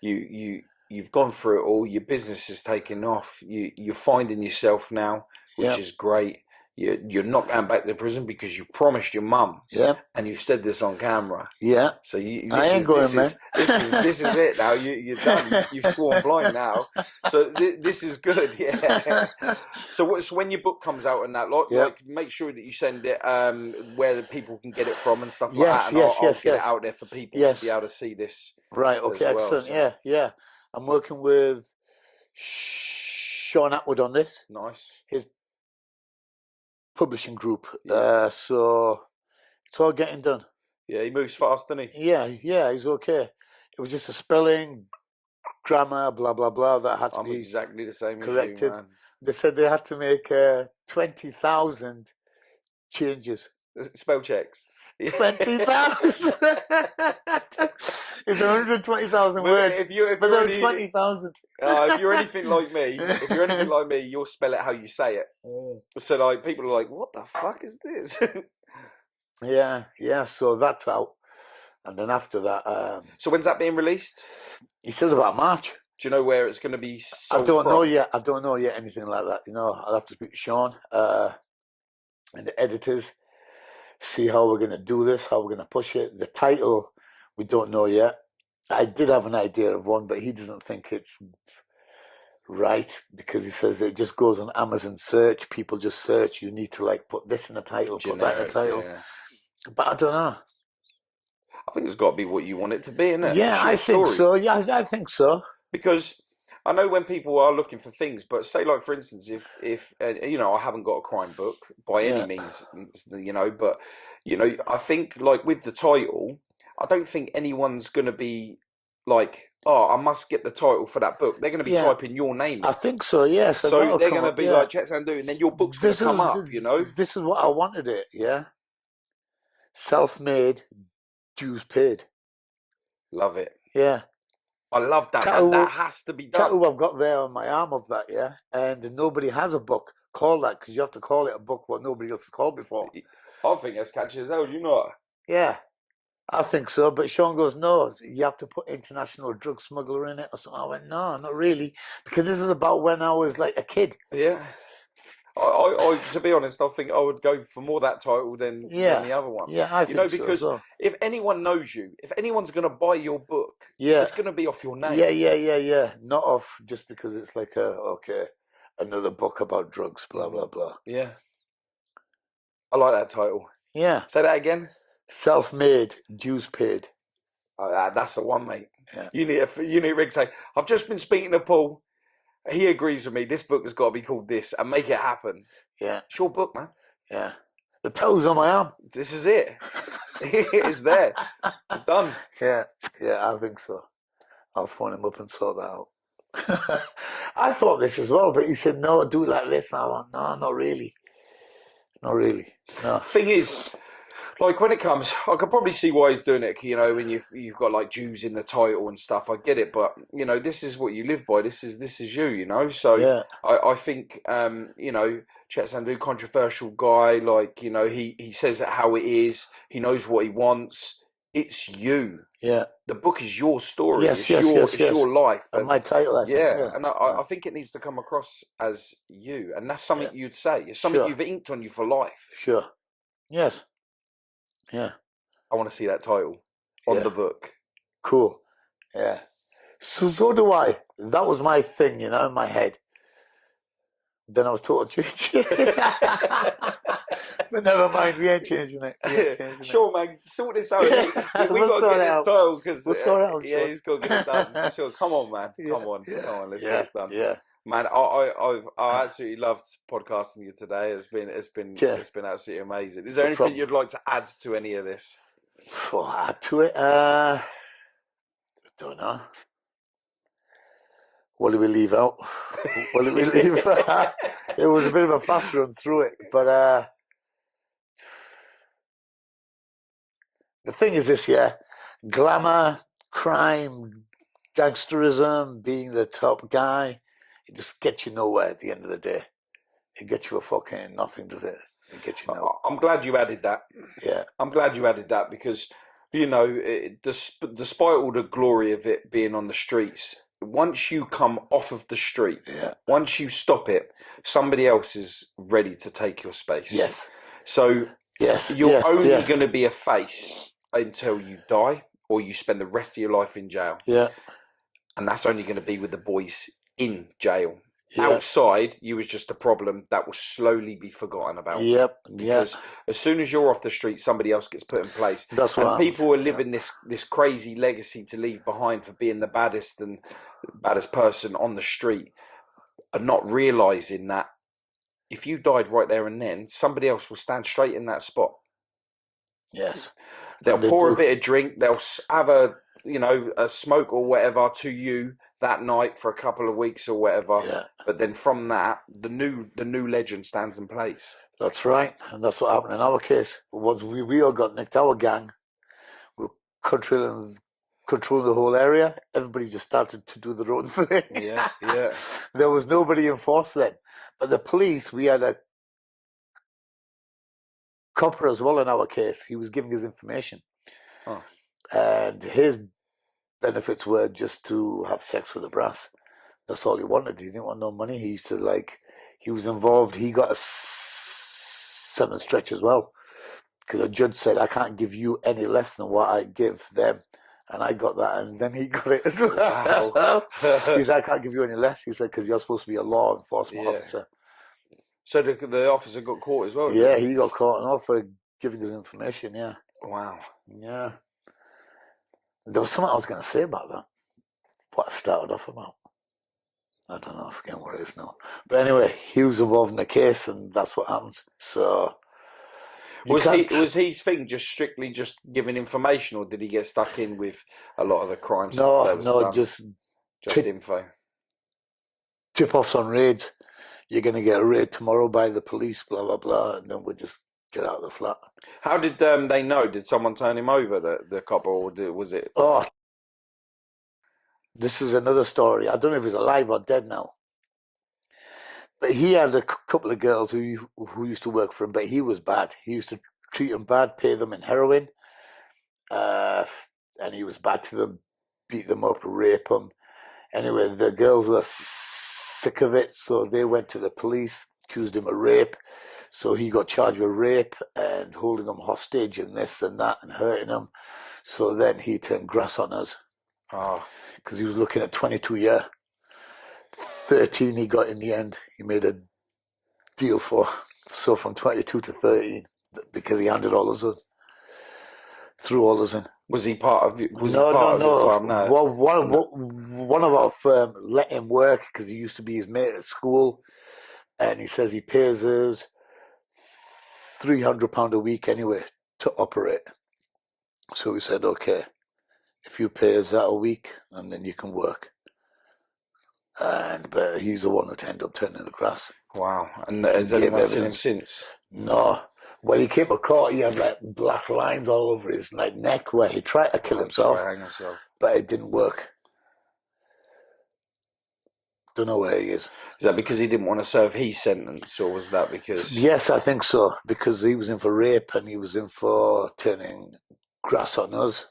You've gone through it all. Your business is taking off. You're finding yourself now, which is great. You're not going back to prison because you promised your mum. Yeah. And you've said this on camera. Yeah. So I ain't going, man. This is it now. You're done. You've sworn blind now. So this is good. Yeah. So when your book comes out and that, like make sure that you send it where the people can get it from and stuff like that. And I'll get it out there for people to be able to see this. Right. Okay. Excellent. So. Yeah. I'm working with Sean Atwood on this. Nice. His publishing group. So it's all getting done. Yeah, he moves fast, doesn't he? Yeah, he's okay. It was just a spelling, grammar, blah blah blah that had to be exactly the same corrected. As you, man. They said they had to make 20,000 changes. Spell checks. 20,000. It's 120,000 words. But there are 20,000. If you're anything like me, you'll spell it how you say it. So like people are like, "What the fuck is this?" Yeah. So that's out, and then after that. So when's that being released? He said about March. Do you know where it's going to be sold I don't know yet. I don't know yet anything like that. You know, I'll have to speak to Sean and the editors, see how we're going to do this, how we're going to push it. The title, we don't know yet. I did have an idea of one, but he doesn't think it's right because he says it just goes on Amazon search. People just search. You need to like put this in the title, put that in the title. Yeah. But I don't know. I think it's got to be what you want it to be, isn't it? Yeah, I think so. Yeah, I think so. Because I know when people are looking for things, but say like for instance, if you know, I haven't got a crime book by any means, you know, but you know, I think like with the title, I don't think anyone's going to be like, oh, I must get the title for that book. They're going to be typing your name in. I think so, yes. So they're going to be like Chet Sandhu, and then your book's going to come up, you know? This is what I wanted it, yeah? Self-made, dues paid. Love it. Yeah. I love that. And that has to be done. Tattoo I've got there on my arm of that, yeah? And nobody has a book called that because you have to call it a book what nobody else has called before. I think that's catchy as hell, you know? Yeah. I think so, but Sean goes, no, you have to put international drug smuggler in it or something. I went, no, not really, because this is about when I was like a kid. Yeah. I to be honest, I think I would go for more that title than the other one. Yeah, I think so. Because if anyone knows you, if anyone's going to buy your book, it's going to be off your name. Yeah. Not off just because it's like, another book about drugs, blah, blah, blah. Yeah. I like that title. Yeah. Say that again. Self-made, dues paid. That's the one, mate. Yeah. You need Rick to say, I've just been speaking to Paul. He agrees with me. This book has got to be called this and make it happen. Yeah. It's your book, man. Yeah. The toes on my arm. This is it. It's there. It's done. Yeah, I think so. I'll phone him up and sort that out. I thought this as well, but he said, no, do it like this. I went, no, not really. Not really. No. Thing is, like when it comes, I could probably see why he's doing it. You know, when you've got like Jews in the title and stuff, I get it. But you know, this is what you live by. This is you. You know, so I think you know, Chet Sandhu, controversial guy. Like you know, he says it how it is. He knows what he wants. It's you. Yeah. The book is your story. Yes, it's your life. And my title, I think. Yeah. And I think it needs to come across as you, and that's something you'd say. It's something you've inked on you for life. Sure. Yes. Yeah. I want to see that title on the book. Cool. Yeah. So do I. That was my thing, you know, in my head. Then I was told to change it. But never mind, we ain't changing it. Sure, man. Sort this out. We've got to get this title because we'll sort it out. Yeah, he's got to get it done. Sure. Come on, man. Come on. Let's get it done. Yeah. Man, I absolutely loved podcasting you today. It's been absolutely amazing. Is there anything you'd like to add to any of this? Add to it? I don't know. What did we leave out? What did we leave? It was a bit of a fast run through it, but the thing is this, glamour, crime, gangsterism, being the top guy, it just gets you nowhere at the end of the day. It gets you a fucking nothing, does it? It gets you nowhere. I'm glad you added that. Yeah. I'm glad you added that because, you know, despite all the glory of it being on the streets, once you come off of the street, once you stop it, somebody else is ready to take your space. Yes. So you're only going to be a face until you die or you spend the rest of your life in jail. Yeah. And that's only going to be with the boys in jail. Outside, you was just a problem that will slowly be forgotten about. Yep. Because as soon as you're off the street, somebody else gets put in place. That's what people are living this crazy legacy to leave behind for being the baddest person on the street, and not realizing that if you died right there and then, somebody else will stand straight in that spot. Yes. They'll pour a bit of drink. They'll have a smoke or whatever to you that night for a couple of weeks or whatever. Yeah. But then from that, the new legend stands in place. That's right, and that's what happened in our case. Once we all got nicked, our gang, we were controlling the whole area. Everybody just started to do their own thing. Yeah. There was nobody enforced then. But the police, we had a copper as well in our case. He was giving us information. Oh. And his benefits were just to have sex with the brass. That's all he wanted. He didn't want no money. He used to he was involved. He got a 7 stretch as well. Because the judge said, I can't give you any less than what I give them. And I got that, and then he got it as well. Wow. He said, I can't give you any less. He said, because you're supposed to be a law enforcement officer. So the officer got caught as well? Yeah, he got caught and all for giving us information, yeah. Wow. Yeah. There was something I was going to say about that. What I started off about. I don't know, I forget what it is now. But anyway, he was involved in the case, and that's what happens. So... Was his thing just strictly just giving information, or did he get stuck in with a lot of the crimes? No, just info. Tip-offs on raids. You're going to get a raid tomorrow by the police, blah, blah, blah, and then we'll just get out of the flat. How did they know? Did someone turn him over, the cop, or was it... Oh, this is another story. I don't know if he's alive or dead now. But he had a couple of girls who used to work for him, but he was bad. He used to treat them bad, pay them in heroin, and he was bad to them, beat them up, rape them. Anyway, the girls were sick of it, so they went to the police, accused him of rape. So he got charged with rape and holding them hostage and this and that and hurting them. So then he turned grass on us. Because he was looking at 22 years. 13 he got in the end. He made a deal for. So from 22 to 13, because he handed all us in. Threw all us in. Was he part of it? No. Well, one of our firm let him work because he used to be his mate at school. And he says he pays us £300 a week anyway to operate. So we said, okay, if you pay us that a week, and then you can work. But he's the one that ended up turning the grass. Wow. And has anyone seen him since? No. When he came to court, he had like black lines all over his neck where he tried to kill himself, but it didn't work. Don't know where he is. Is that because he didn't want to serve his sentence, or was that because... Yes, I think so, because he was in for rape and he was in for turning grass on us.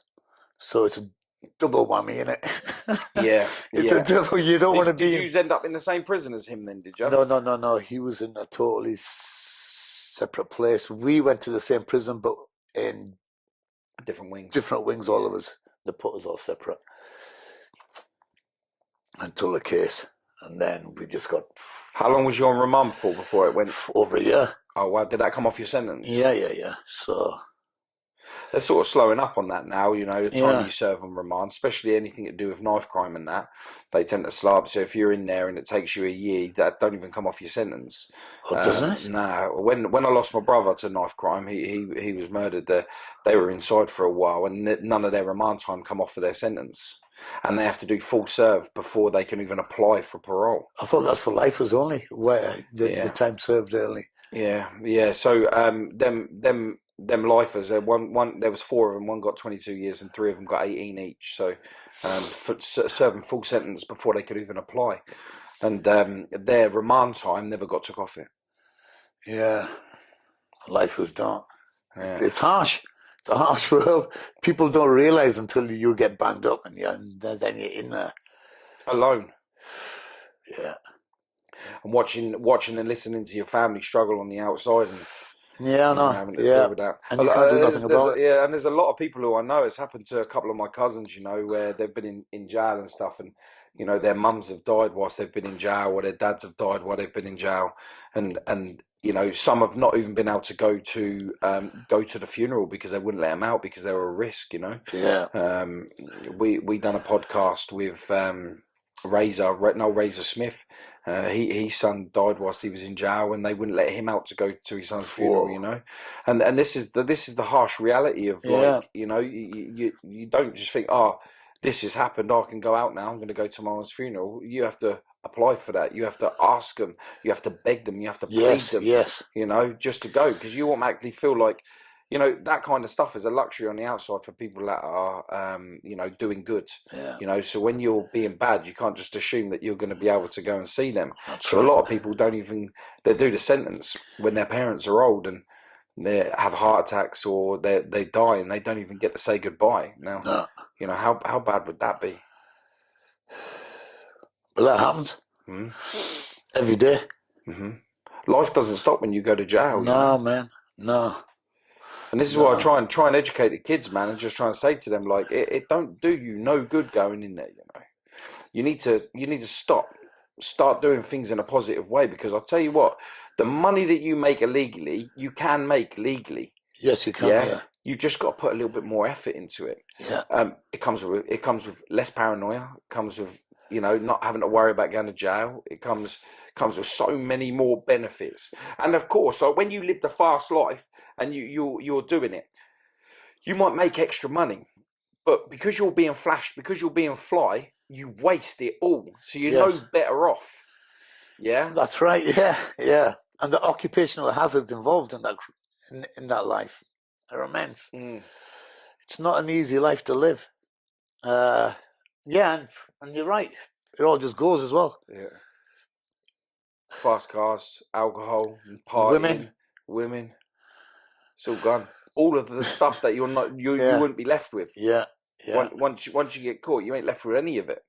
So it's a double whammy, isn't it? Yeah. It's a double. You don't want to be... Did you end up in the same prison as him then, did you? No. He was in a totally separate place. We went to the same prison, but in... Different wings. Different wings, all of us. They put us all separate. Until the case. And then we just got... How long was you on remand for before it went... Over a year. Oh, wow. Did that come off your sentence? Yeah. So... They're sort of slowing up on that now, the time you serve on remand, especially anything to do with knife crime and that, they tend to slow up. So if you're in there and it takes you a year, that don't even come off your sentence. Oh, doesn't it? No. When I lost my brother to knife crime, he was murdered. They were inside for a while and none of their remand time come off for their sentence. And they have to do full serve before they can even apply for parole. I thought that's for lifers only, where the time served early. Yeah. So them them lifers. There was 4 of them. One got 22 years, and 3 of them got 18 each. So, serving full sentence before they could even apply, and their remand time never got took off it. Yeah, life was dark. Yeah. It's harsh. It's a harsh world. People don't realize until you get banged up, and then you're in there Alone. Yeah. And watching and listening to your family struggle on the outside, and Yeah, I know. having to Yeah, deal with that. and you can't do nothing about it. Yeah, and there's a lot of people who I know. It's happened to a couple of my cousins, where they've been in jail and stuff, and their mums have died whilst they've been in jail, or their dads have died while they've been in jail, and some have not even been able to go to the funeral because they wouldn't let them out because they were a risk. Yeah. We done a podcast with Razor Smith. His son died whilst he was in jail, and they wouldn't let him out to go to his son's funeral. And this is the harsh reality of you don't just think, oh, this has happened, I can go out now, I'm going to go to my mom's funeral. You have to apply for that. You have to ask them. You have to beg them. You have to plead them. Yes. Just to go, because you automatically feel like, that kind of stuff is a luxury on the outside for people that are, doing good. Yeah. So when you're being bad, you can't just assume that you're going to be able to go and see them. That's so right. A lot of people they do the sentence when their parents are old and they have heart attacks or they die and they don't even get to say goodbye. Now, No. How bad would that be? But that happens every day. Mm-hmm. Life doesn't stop when you go to jail. No, man. No. And this is why I try and educate the kids, man, and just try and say to them, like, it don't do you no good going in there. You need to start doing things in a positive way, because I'll tell you what, the money that you make illegally, you can make legally. Yes, you can. Yeah. You've just got to put a little bit more effort into it. Yeah. It comes with less paranoia. It comes with not having to worry about going to jail. It comes with so many more benefits. And of course, so when you live the fast life and you're doing it, you might make extra money, but because you're being flashed, because you're being fly, you waste it all. So you're no better off. Yeah, that's right. Yeah. And the occupational hazards involved in that life are immense. It's not an easy life to live. And you're right. It all just goes as well. Yeah. Fast cars, alcohol, partying, women. It's all gone. All of the stuff that you wouldn't be left with. Yeah. Once you get caught, you ain't left with any of it.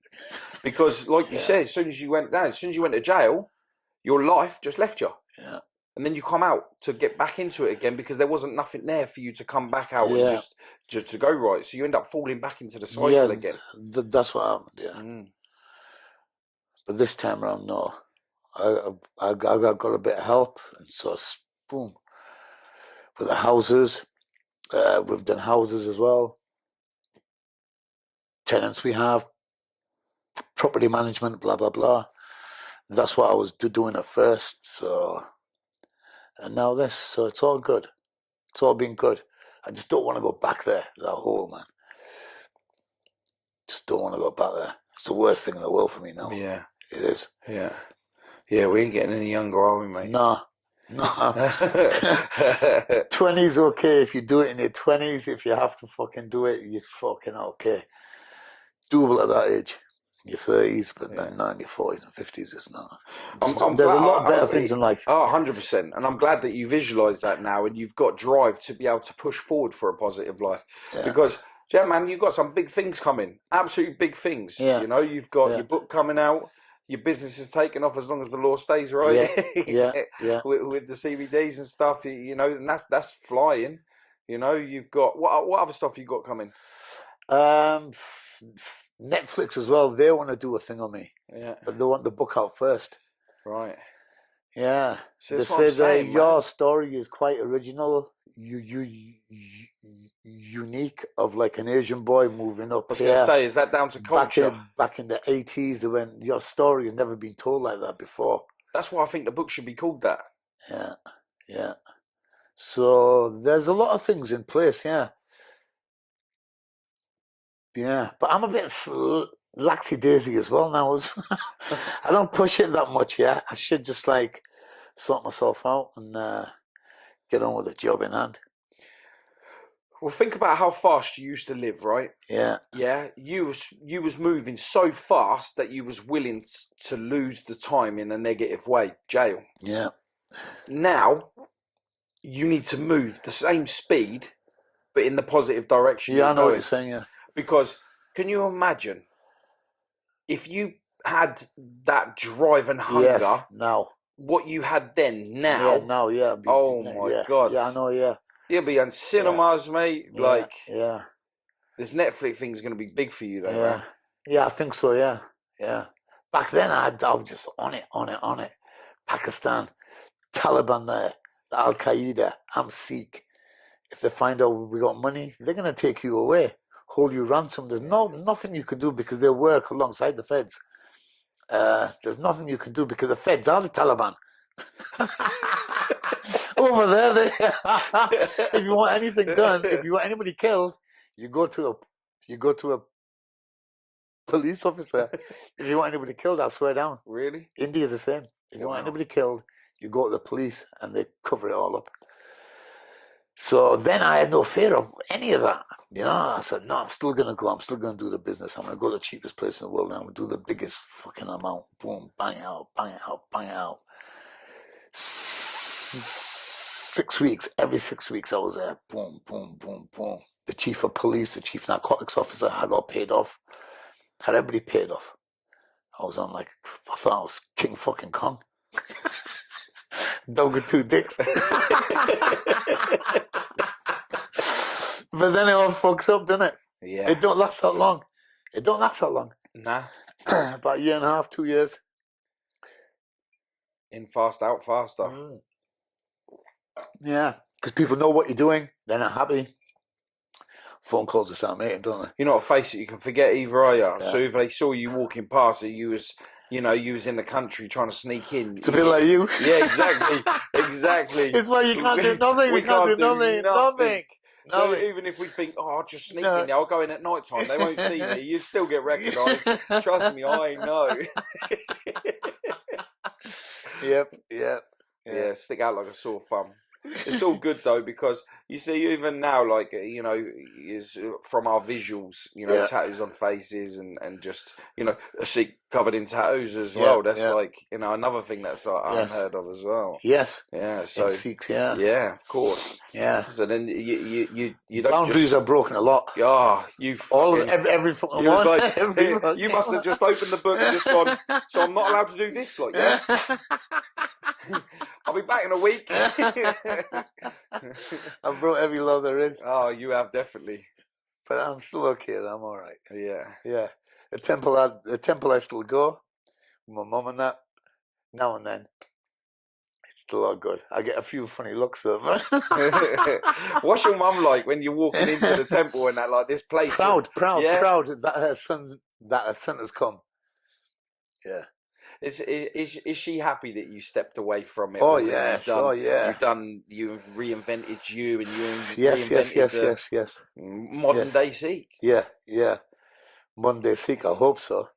Because, like you said, as soon as you went to jail, your life just left you. Yeah. And then you come out to get back into it again because there wasn't nothing there for you to come back out and just to go right. So you end up falling back into the cycle again. That's what happened. Yeah. But this time around, no. I got a bit of help, and so boom. With the houses, we've done houses as well. Tenants we have, property management, blah blah blah. That's what I was doing at first. So, and now this. So it's all good. It's all been good. I just don't want to go back there. That hole, man. Just don't want to go back there. It's the worst thing in the world for me now. Yeah. It is. Yeah. Yeah, we ain't getting any younger, are we, mate? No. 20's okay if you do it in your 20s. If you have to fucking do it, you're fucking okay. Doable at that age. In your 30s, but then not in your 40s and 50s, it's not. There's a lot of better things in life. Oh, 100%. And I'm glad that you visualise that now and you've got drive to be able to push forward for a positive life. Yeah. Because, man, you've got some big things coming. Absolutely big things. Yeah. You've got your book coming out. Your business is taking off as long as the law stays right. Yeah. with the CBDs and stuff, and that's flying. You've got what other stuff you got coming? Netflix as well. They want to do a thing on me. Yeah. But they want the book out first. Right. Yeah. So they say your story is quite original. Unique, of like an Asian boy moving up. I was going to say, is that down to culture? Back in the 80s, when your story had never been told like that before. That's why I think the book should be called that. Yeah. So there's a lot of things in place, yeah. But I'm a bit laxy-daisy as well now. I don't push it that much, I should just sort myself out and get on with the job in hand. Well, think about how fast you used to live, right? Yeah. Yeah, you was moving so fast that you was willing to lose the time in a negative way, jail. Yeah. Now, you need to move the same speed, but in the positive direction. Yeah, I you're know what going. you're saying, yeah. Because can you imagine if you had that drive and hunger, Yes, now. what you had then, now? Yeah, now, yeah. Oh my God. Yeah, I know, yeah. You'll be on cinemas, mate. Yeah, Like, yeah. this Netflix thing's going to be big for you, though, Yeah. man. Yeah, I think so, yeah. Yeah. Back then, I was just on it. Pakistan, Taliban there, Al Qaeda, I'm Sikh. If they find out we got money, they're going to take you away, hold you ransom. There's nothing you can do because they work alongside the feds. There's nothing you can do because the feds are the Taliban. Over there, if you want anything done, if you want anybody killed, you go to a police officer. If you want anybody killed, I'll swear down. Really? India's the same. If you want anybody killed, you go to the police and they cover it all up. So then I had no fear of any of that. You know, I said, no, I'm still going to go. I'm still going to do the business. I'm going to go to the cheapest place in the world and I'm going to do the biggest fucking amount. Boom, bang out, bang out, bang out. 6 weeks, every 6 weeks I was there. Boom, boom, boom, boom. The chief of police, the chief narcotics officer, I got paid off. Had everybody paid off. I was on like, I thought I was King fucking Kong. Dog with two dicks. But then it all fucks up, doesn't it? Yeah. It don't last that long. Nah. About a year and a half, 2 years. In fast, out faster. Yeah, because people know what you're doing. They're not happy. Phone calls to start making, don't they? You're not a face that you can forget either, are you? Yeah. So if they saw you walking past, you was in the country trying to sneak in. It's a bit like you. Yeah, exactly. Exactly. It's like you can't do nothing. We can't do nothing. So even if we think, oh, I'll just sneak in there, I'll go in at night time, they won't see me, you still get recognised. Trust me, I know. Yep. Yeah, stick out like a sore thumb. It's all good though, because you see, even now, like, is from our visuals, tattoos on faces and just, a Sikh covered in tattoos as well. That's like, another thing that's like unheard of as well. Yes. Yeah. So Sikhs, yeah. Yeah, of course. Yeah. So then you don't boundaries are broken a lot. Oh, every fucking one. Like, you must have just opened the book and just gone, so I'm not allowed to do this, like, yeah. I'll be back in a week. I've brought every law there is. Oh, you have definitely. But I'm still okay. I'm all right. Yeah. The temple I still go with my mum and that now and then. It's still all good. I get a few funny looks of. What's your mum like when you're walking into the temple and that, like, this place? Proud that her son has come. Yeah. Is she happy that you stepped away from it? Oh yes, You've reinvented you, and yes, modern day Sikh. Yeah, modern day Sikh. I hope so.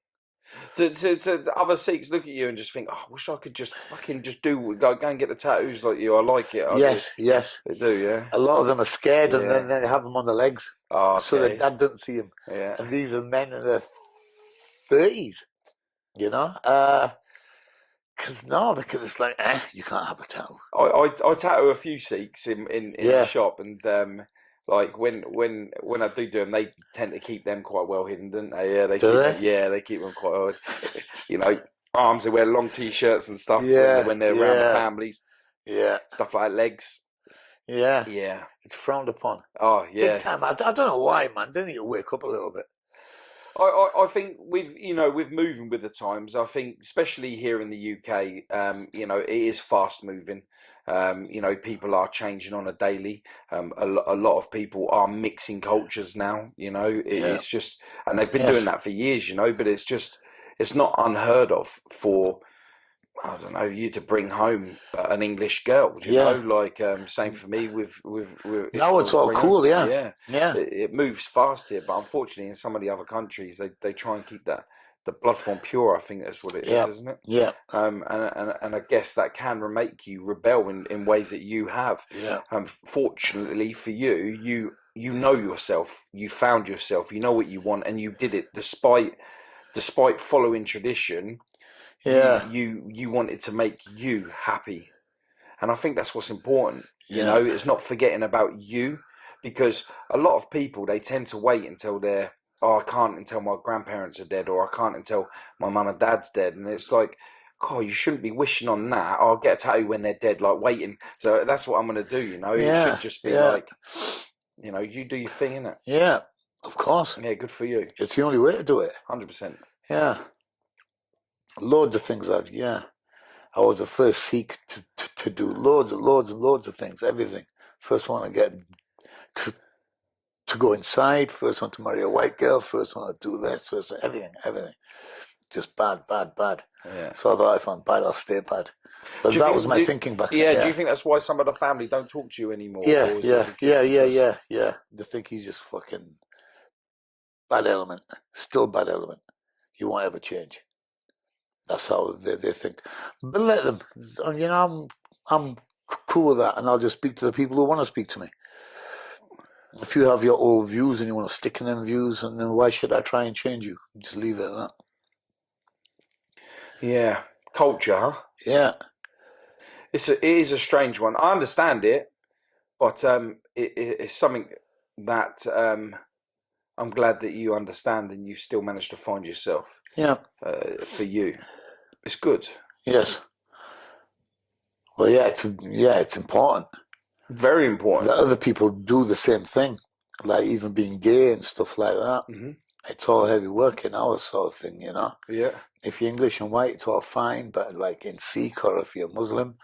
To the other Sikhs look at you and just think, oh, I wish I could just fucking go and get the tattoos like you. I like it. Yes, they do. Yeah. A lot of them are scared, and then they have them on the legs, so their dad doesn't see them. Yeah. And these are men in their 30s. Because it's like, you can't have a tattoo. I tattoo a few Sikhs in the shop, and like when I do them, they tend to keep them quite well hidden, don't they? Yeah, they keep them quite well. Arms, they wear long t-shirts and stuff when they're around the families. Yeah, stuff like legs. Yeah, it's frowned upon. Oh yeah, big time. I don't know why, man. They need to wake up a little bit. I think with moving with the times, I think especially here in the UK, it is fast moving. People are changing on a daily. A lot of people are mixing cultures now. It's just, and they've been doing that for years. But it's not unheard of for, I don't know, you to bring home an English girl. You know, like same for me with. Now it's all cool, yeah. It moves fast here, but unfortunately, in some of the other countries, they try and keep that the blood form pure. I think that's what it is, isn't it? Yeah. And I guess that can make you rebel in ways that you have. Yeah. Fortunately for you, you know yourself. You found yourself. You know what you want, and you did it despite following tradition. Yeah. You wanted to make you happy, and I think that's what's important. You know, it's not forgetting about you, because a lot of people, they tend to wait until they're, I can't until my grandparents are dead, or I can't until my mum and dad's dead. And it's like, God, you shouldn't be wishing on that. I'll get a tattoo when they're dead, like waiting. So that's what I'm going to do, you know. It should just be like, you know, you do your thing, innit? Yeah, of course. Yeah, good for you. It's the only way to do it. 100%. Yeah. Loads of things I was the first Sikh to do loads of things, everything. First one to get to go inside, first one to marry a white girl, first one to do this, first one, everything. Just bad. Yeah. So I thought, if I'm bad, I'll stay bad. But that was my thinking back then. Yeah, do you think that's why some of the family don't talk to you anymore? Yeah. They think he's just fucking bad element. Still bad element. He won't ever change. That's how they think. But let them. You know, I'm cool with that, and I'll just speak to the people who want to speak to me. If you have your old views and you want to stick in them views, and then why should I try and change you? Just leave it at that. Yeah. Culture, huh? Yeah. It is a strange one. I understand it, but it's something that I'm glad that you understand, and you've still managed to find yourself. Yeah. For you, it's good. Yes. Well, it's important. Very important. That other people do the same thing, like even being gay and stuff like that. Mm-hmm. It's all heavy work in our sort of thing, you know. Yeah. If you're English and white, it's all fine, but like in Sikh, or if you're Muslim,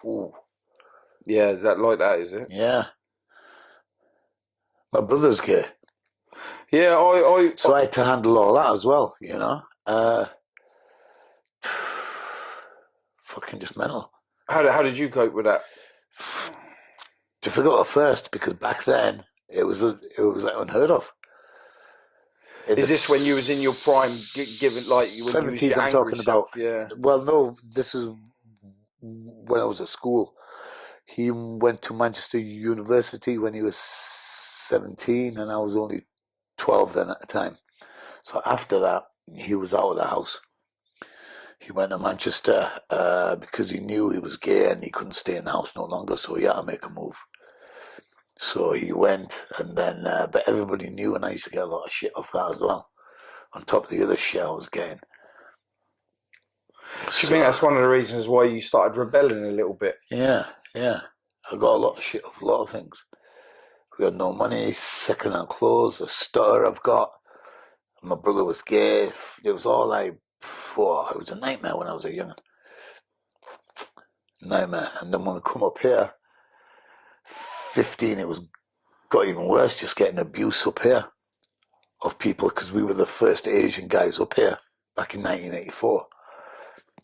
ooh. Yeah, that is it? Yeah. My brother's gay. Yeah, So I had to handle all that as well, you know. Fucking just mental. How did you cope with that? Difficult at first, because back then it was like unheard of. Is this when you was in your prime, given like when 70s, you was your I'm angry talking self? about. Yeah. Well, no, this is when I was at school. He went to Manchester University when he was 17, and I was only 12 then at the time. So after that, he was out of the house. He went to Manchester because he knew he was gay and he couldn't stay in the house no longer, so he had to make a move. So he went, and then, but everybody knew, and I used to get a lot of shit off that as well, on top of the other shit I was getting. Do you think that's one of the reasons why you started rebelling a little bit? Yeah. I got a lot of shit off a lot of things. We had no money, second-hand clothes, a stutter I've got. My brother was gay. It was all like, it was a nightmare when I was a young'un. Nightmare. And then when we come up here, 15, it got even worse, just getting abuse up here of people, because we were the first Asian guys up here back in 1984.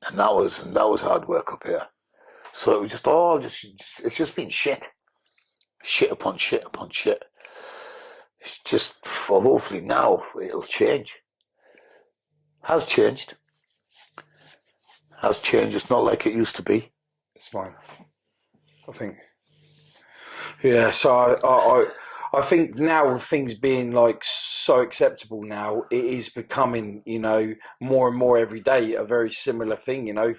And that was hard work up here. So it was it's just been shit. Shit upon shit upon shit. It's just, hopefully now it'll change. Has changed. It's not like it used to be. It's fine. I think. Yeah, so I think now with things being like so acceptable now, it is becoming, you know, more and more every day a very similar thing, you know,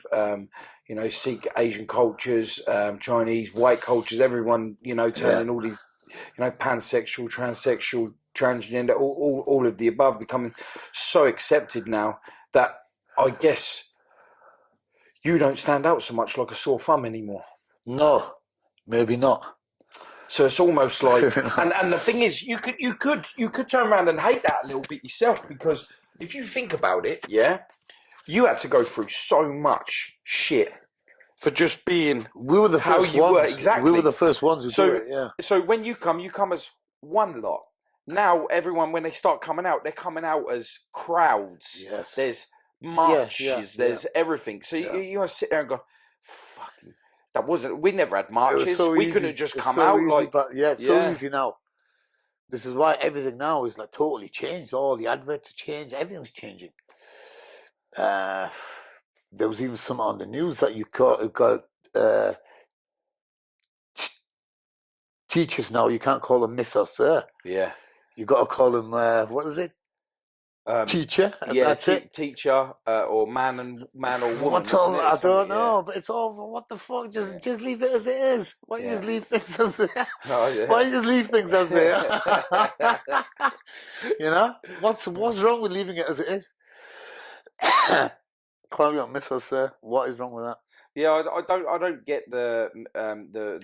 Sikh, Asian cultures, Chinese, white cultures, everyone, you know, turning all these, you know, pansexual, transsexual, transgender, all of the above, becoming so accepted now that I guess you don't stand out so much like a sore thumb anymore. No, maybe not. So it's almost like, and the thing is, you could turn around and hate that a little bit yourself, because if you think about it, yeah, you had to go through so much shit for just being. We were the first ones. Exactly. We were the first ones who do it. Yeah. So when you come as one lot. Now everyone, when they start coming out, they're coming out as crowds. Yes. There's marches. There's everything. So you want to sit there and go, fucking. That wasn't. We never had marches. So we easy. couldn't just It's come so out easy, like. but it's so easy now. This is why everything now is like totally changed. All the adverts are changed. Everything's changing. There was even some on the news that you got teachers now. You can't call them Miss or Sir. Yeah. You got to call them what is it? Teacher. And that's it. Teacher or man or woman. What's all? I don't know, but it's all. What the fuck? Just leave it as it is. Why you just leave things as they are? Oh, yeah. Why you just leave things as they are? You know what's wrong with leaving it as it is? Calling it Miss or Sir. What is wrong with that? Yeah, I don't get the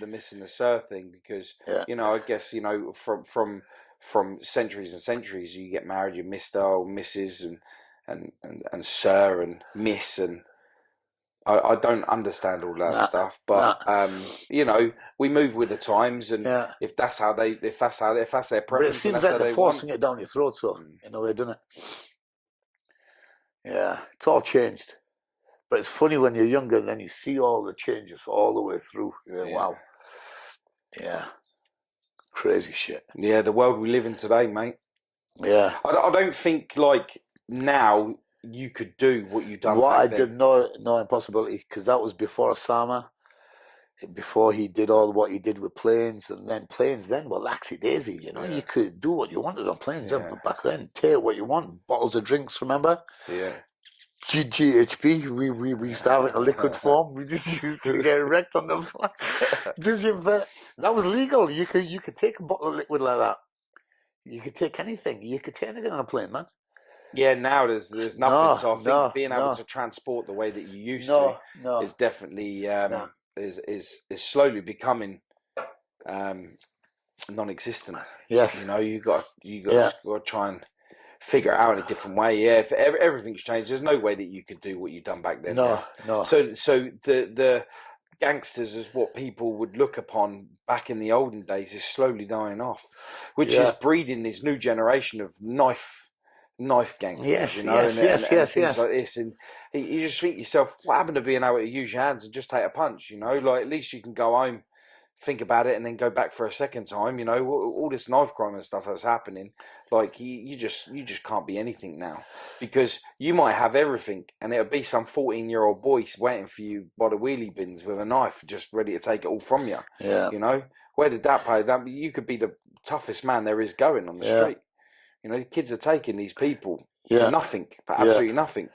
Miss and the Sir thing because you know, I guess, you know, from centuries and centuries you get married, you're Mr. or Mrs. and Sir and Miss, and I don't understand all that stuff, but you know, we move with the times, and if that's their preference, but it seems like they're forcing it down your throat, so in a way, doesn't it? Yeah, it's all changed. But it's funny when you're younger, then you see all the changes all the way through. Wow. Yeah. Crazy shit. Yeah, the world we live in today, mate. Yeah. I don't think, like, now you could do what you've done back then. I did no impossibility, because that was before Osama, before he did all what he did with planes, and then planes then were laxy-daisy, you know. You could do what you wanted on planes, but back then, take what you want, bottles of drinks, remember? Yeah. GHP, we used to have it in a liquid form. We just used to get wrecked on the floor. That was legal. You could take a bottle of liquid like that. You could take anything. You could take anything on a plane, man. Yeah, now there's nothing. So I think being able to transport the way that you used to is definitely is slowly becoming non-existent. Yes. You know, you got to try and figure it out in a different way. Yeah, if everything's changed, there's no way that you could do what you've done back then. No. So the gangsters is what people would look upon back in the olden days is slowly dying off, which is breeding this new generation of knife gangsters. Yes, you know, and things like this, and you just think to yourself, what happened to being able to use your hands and just take a punch? You know, like at least you can go home, think about it, and then go back for a second time. You know, all this knife crime and stuff that's happening, like you just can't be anything now, because you might have everything and it'll be some 14-year-old boy waiting for you by the wheelie bins with a knife just ready to take it all from you. You know, where did that pay? That you could be the toughest man there is going on the street. You know, kids are taking these people for nothing, for absolutely nothing,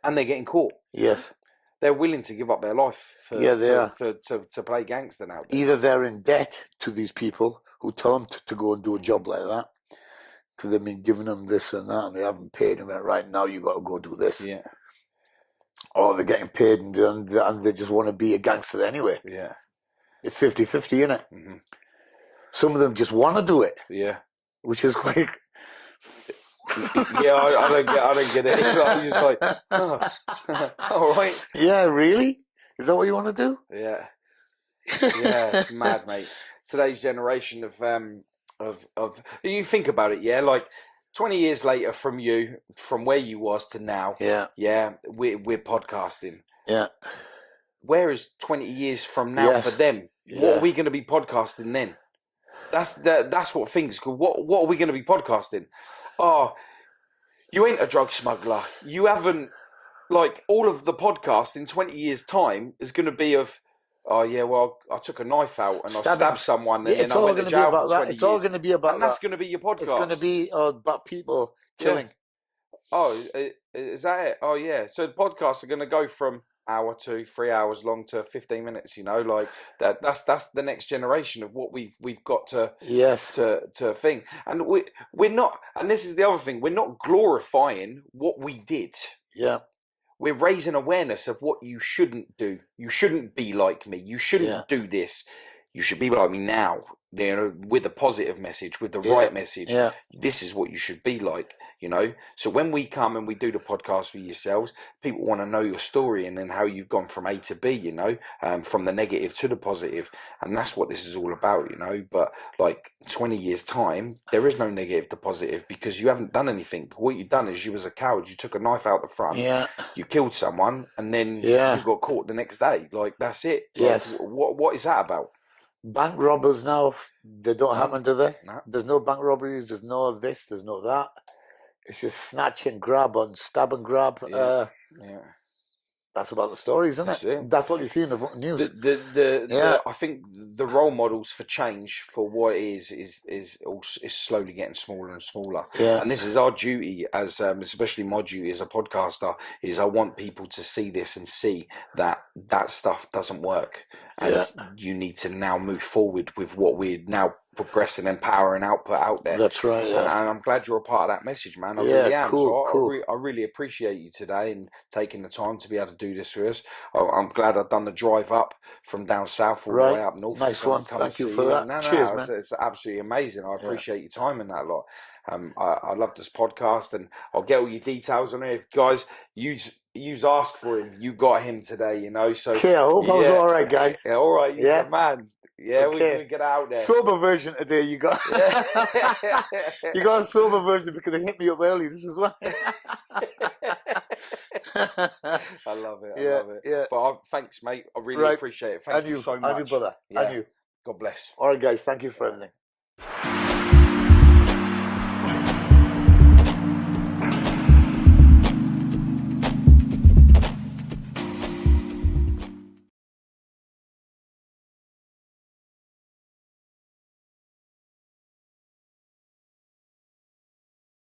and they're getting caught. Yes. They're willing to give up their life to play gangster now. Either they're in debt to these people who tell them to go and do a job like that, because they've been giving them this and that, and they haven't paid them. Right now, you got to go do this. Yeah. Or they're getting paid and they just want to be a gangster anyway. Yeah. It's 50-50, isn't it? Mm-hmm. Some of them just want to do it. Yeah. Which is quite... Yeah, I don't get it. I'm just like, oh, all right. Yeah, really? Is that what you want to do? Yeah. Yeah, it's mad, mate. Today's generation of you think about it, like 20 years later from where you was to now. Yeah, we're podcasting. Yeah. Where is 20 years from now for them? Yeah. What are we going to be podcasting then? That's what things. What are we going to be podcasting? Oh, you ain't a drug smuggler. You haven't, like, all of the podcast in 20 years' time is going to be of, oh, yeah, well, I took a knife out and I stabbed someone and then I went to jail for 20 years. It's all going to be about and that's going to be your podcast. It's going to be about people killing. Yeah. Oh, is that it? Oh, yeah. So the podcasts are going to go from hour to 3 hours long to 15 minutes, you know, like that's the next generation of what we've got to to think. And we're not, and this is the other thing, we're not glorifying what we did. Yeah. We're raising awareness of what you shouldn't do. You shouldn't be like me. You shouldn't do this. You should be like me now, you know, with a positive message, with the right message. Yeah. This is what you should be like, you know. So when we come and we do the podcast with yourselves, people want to know your story and then how you've gone from A to B, you know, from the negative to the positive. And that's what this is all about, you know. But like 20 years' time, there is no negative to positive because you haven't done anything. What you've done is you was a coward. You took a knife out the front. Yeah. You killed someone and then you got caught the next day. Like, that's it. Like, yes. What is that about? Bank robbers now, they don't happen, do they? No. There's no bank robberies, there's no this, there's no that. It's just snatch and grab and stab and grab. Yeah. Yeah. That's about the story, isn't That's it? it. That's what you see in the fucking news. I think the role models for change for what it is slowly getting smaller and smaller. Yeah. And this is our duty as especially my duty as a podcaster, is I want people to see this and see that stuff doesn't work, and you need to now move forward with what we're now progressing and powering output out there. That's right. Yeah. And I'm glad you're a part of that message, man. I really am. Cool, So cool. I really appreciate you today and taking the time to be able to do this with us. I'm glad I've done the drive up from down south all the way up north. Nice one. Thank you for that. No, Cheers, man. it's absolutely amazing. I appreciate your time in that lot. I love this podcast, and I'll get all your details on it. If guys, you've asked for him, you got him today, you know. So okay, I hope I was all right, guys. Yeah, all right. You're the man. Yeah, okay. we get out there. Sober version today, you got. You got a sober version because they hit me up early. This is why. I love it. I love it. Yeah. But thanks, mate. I really appreciate it. Thank you so much. And you, brother. And you. God bless. All right, guys. Thank you for everything.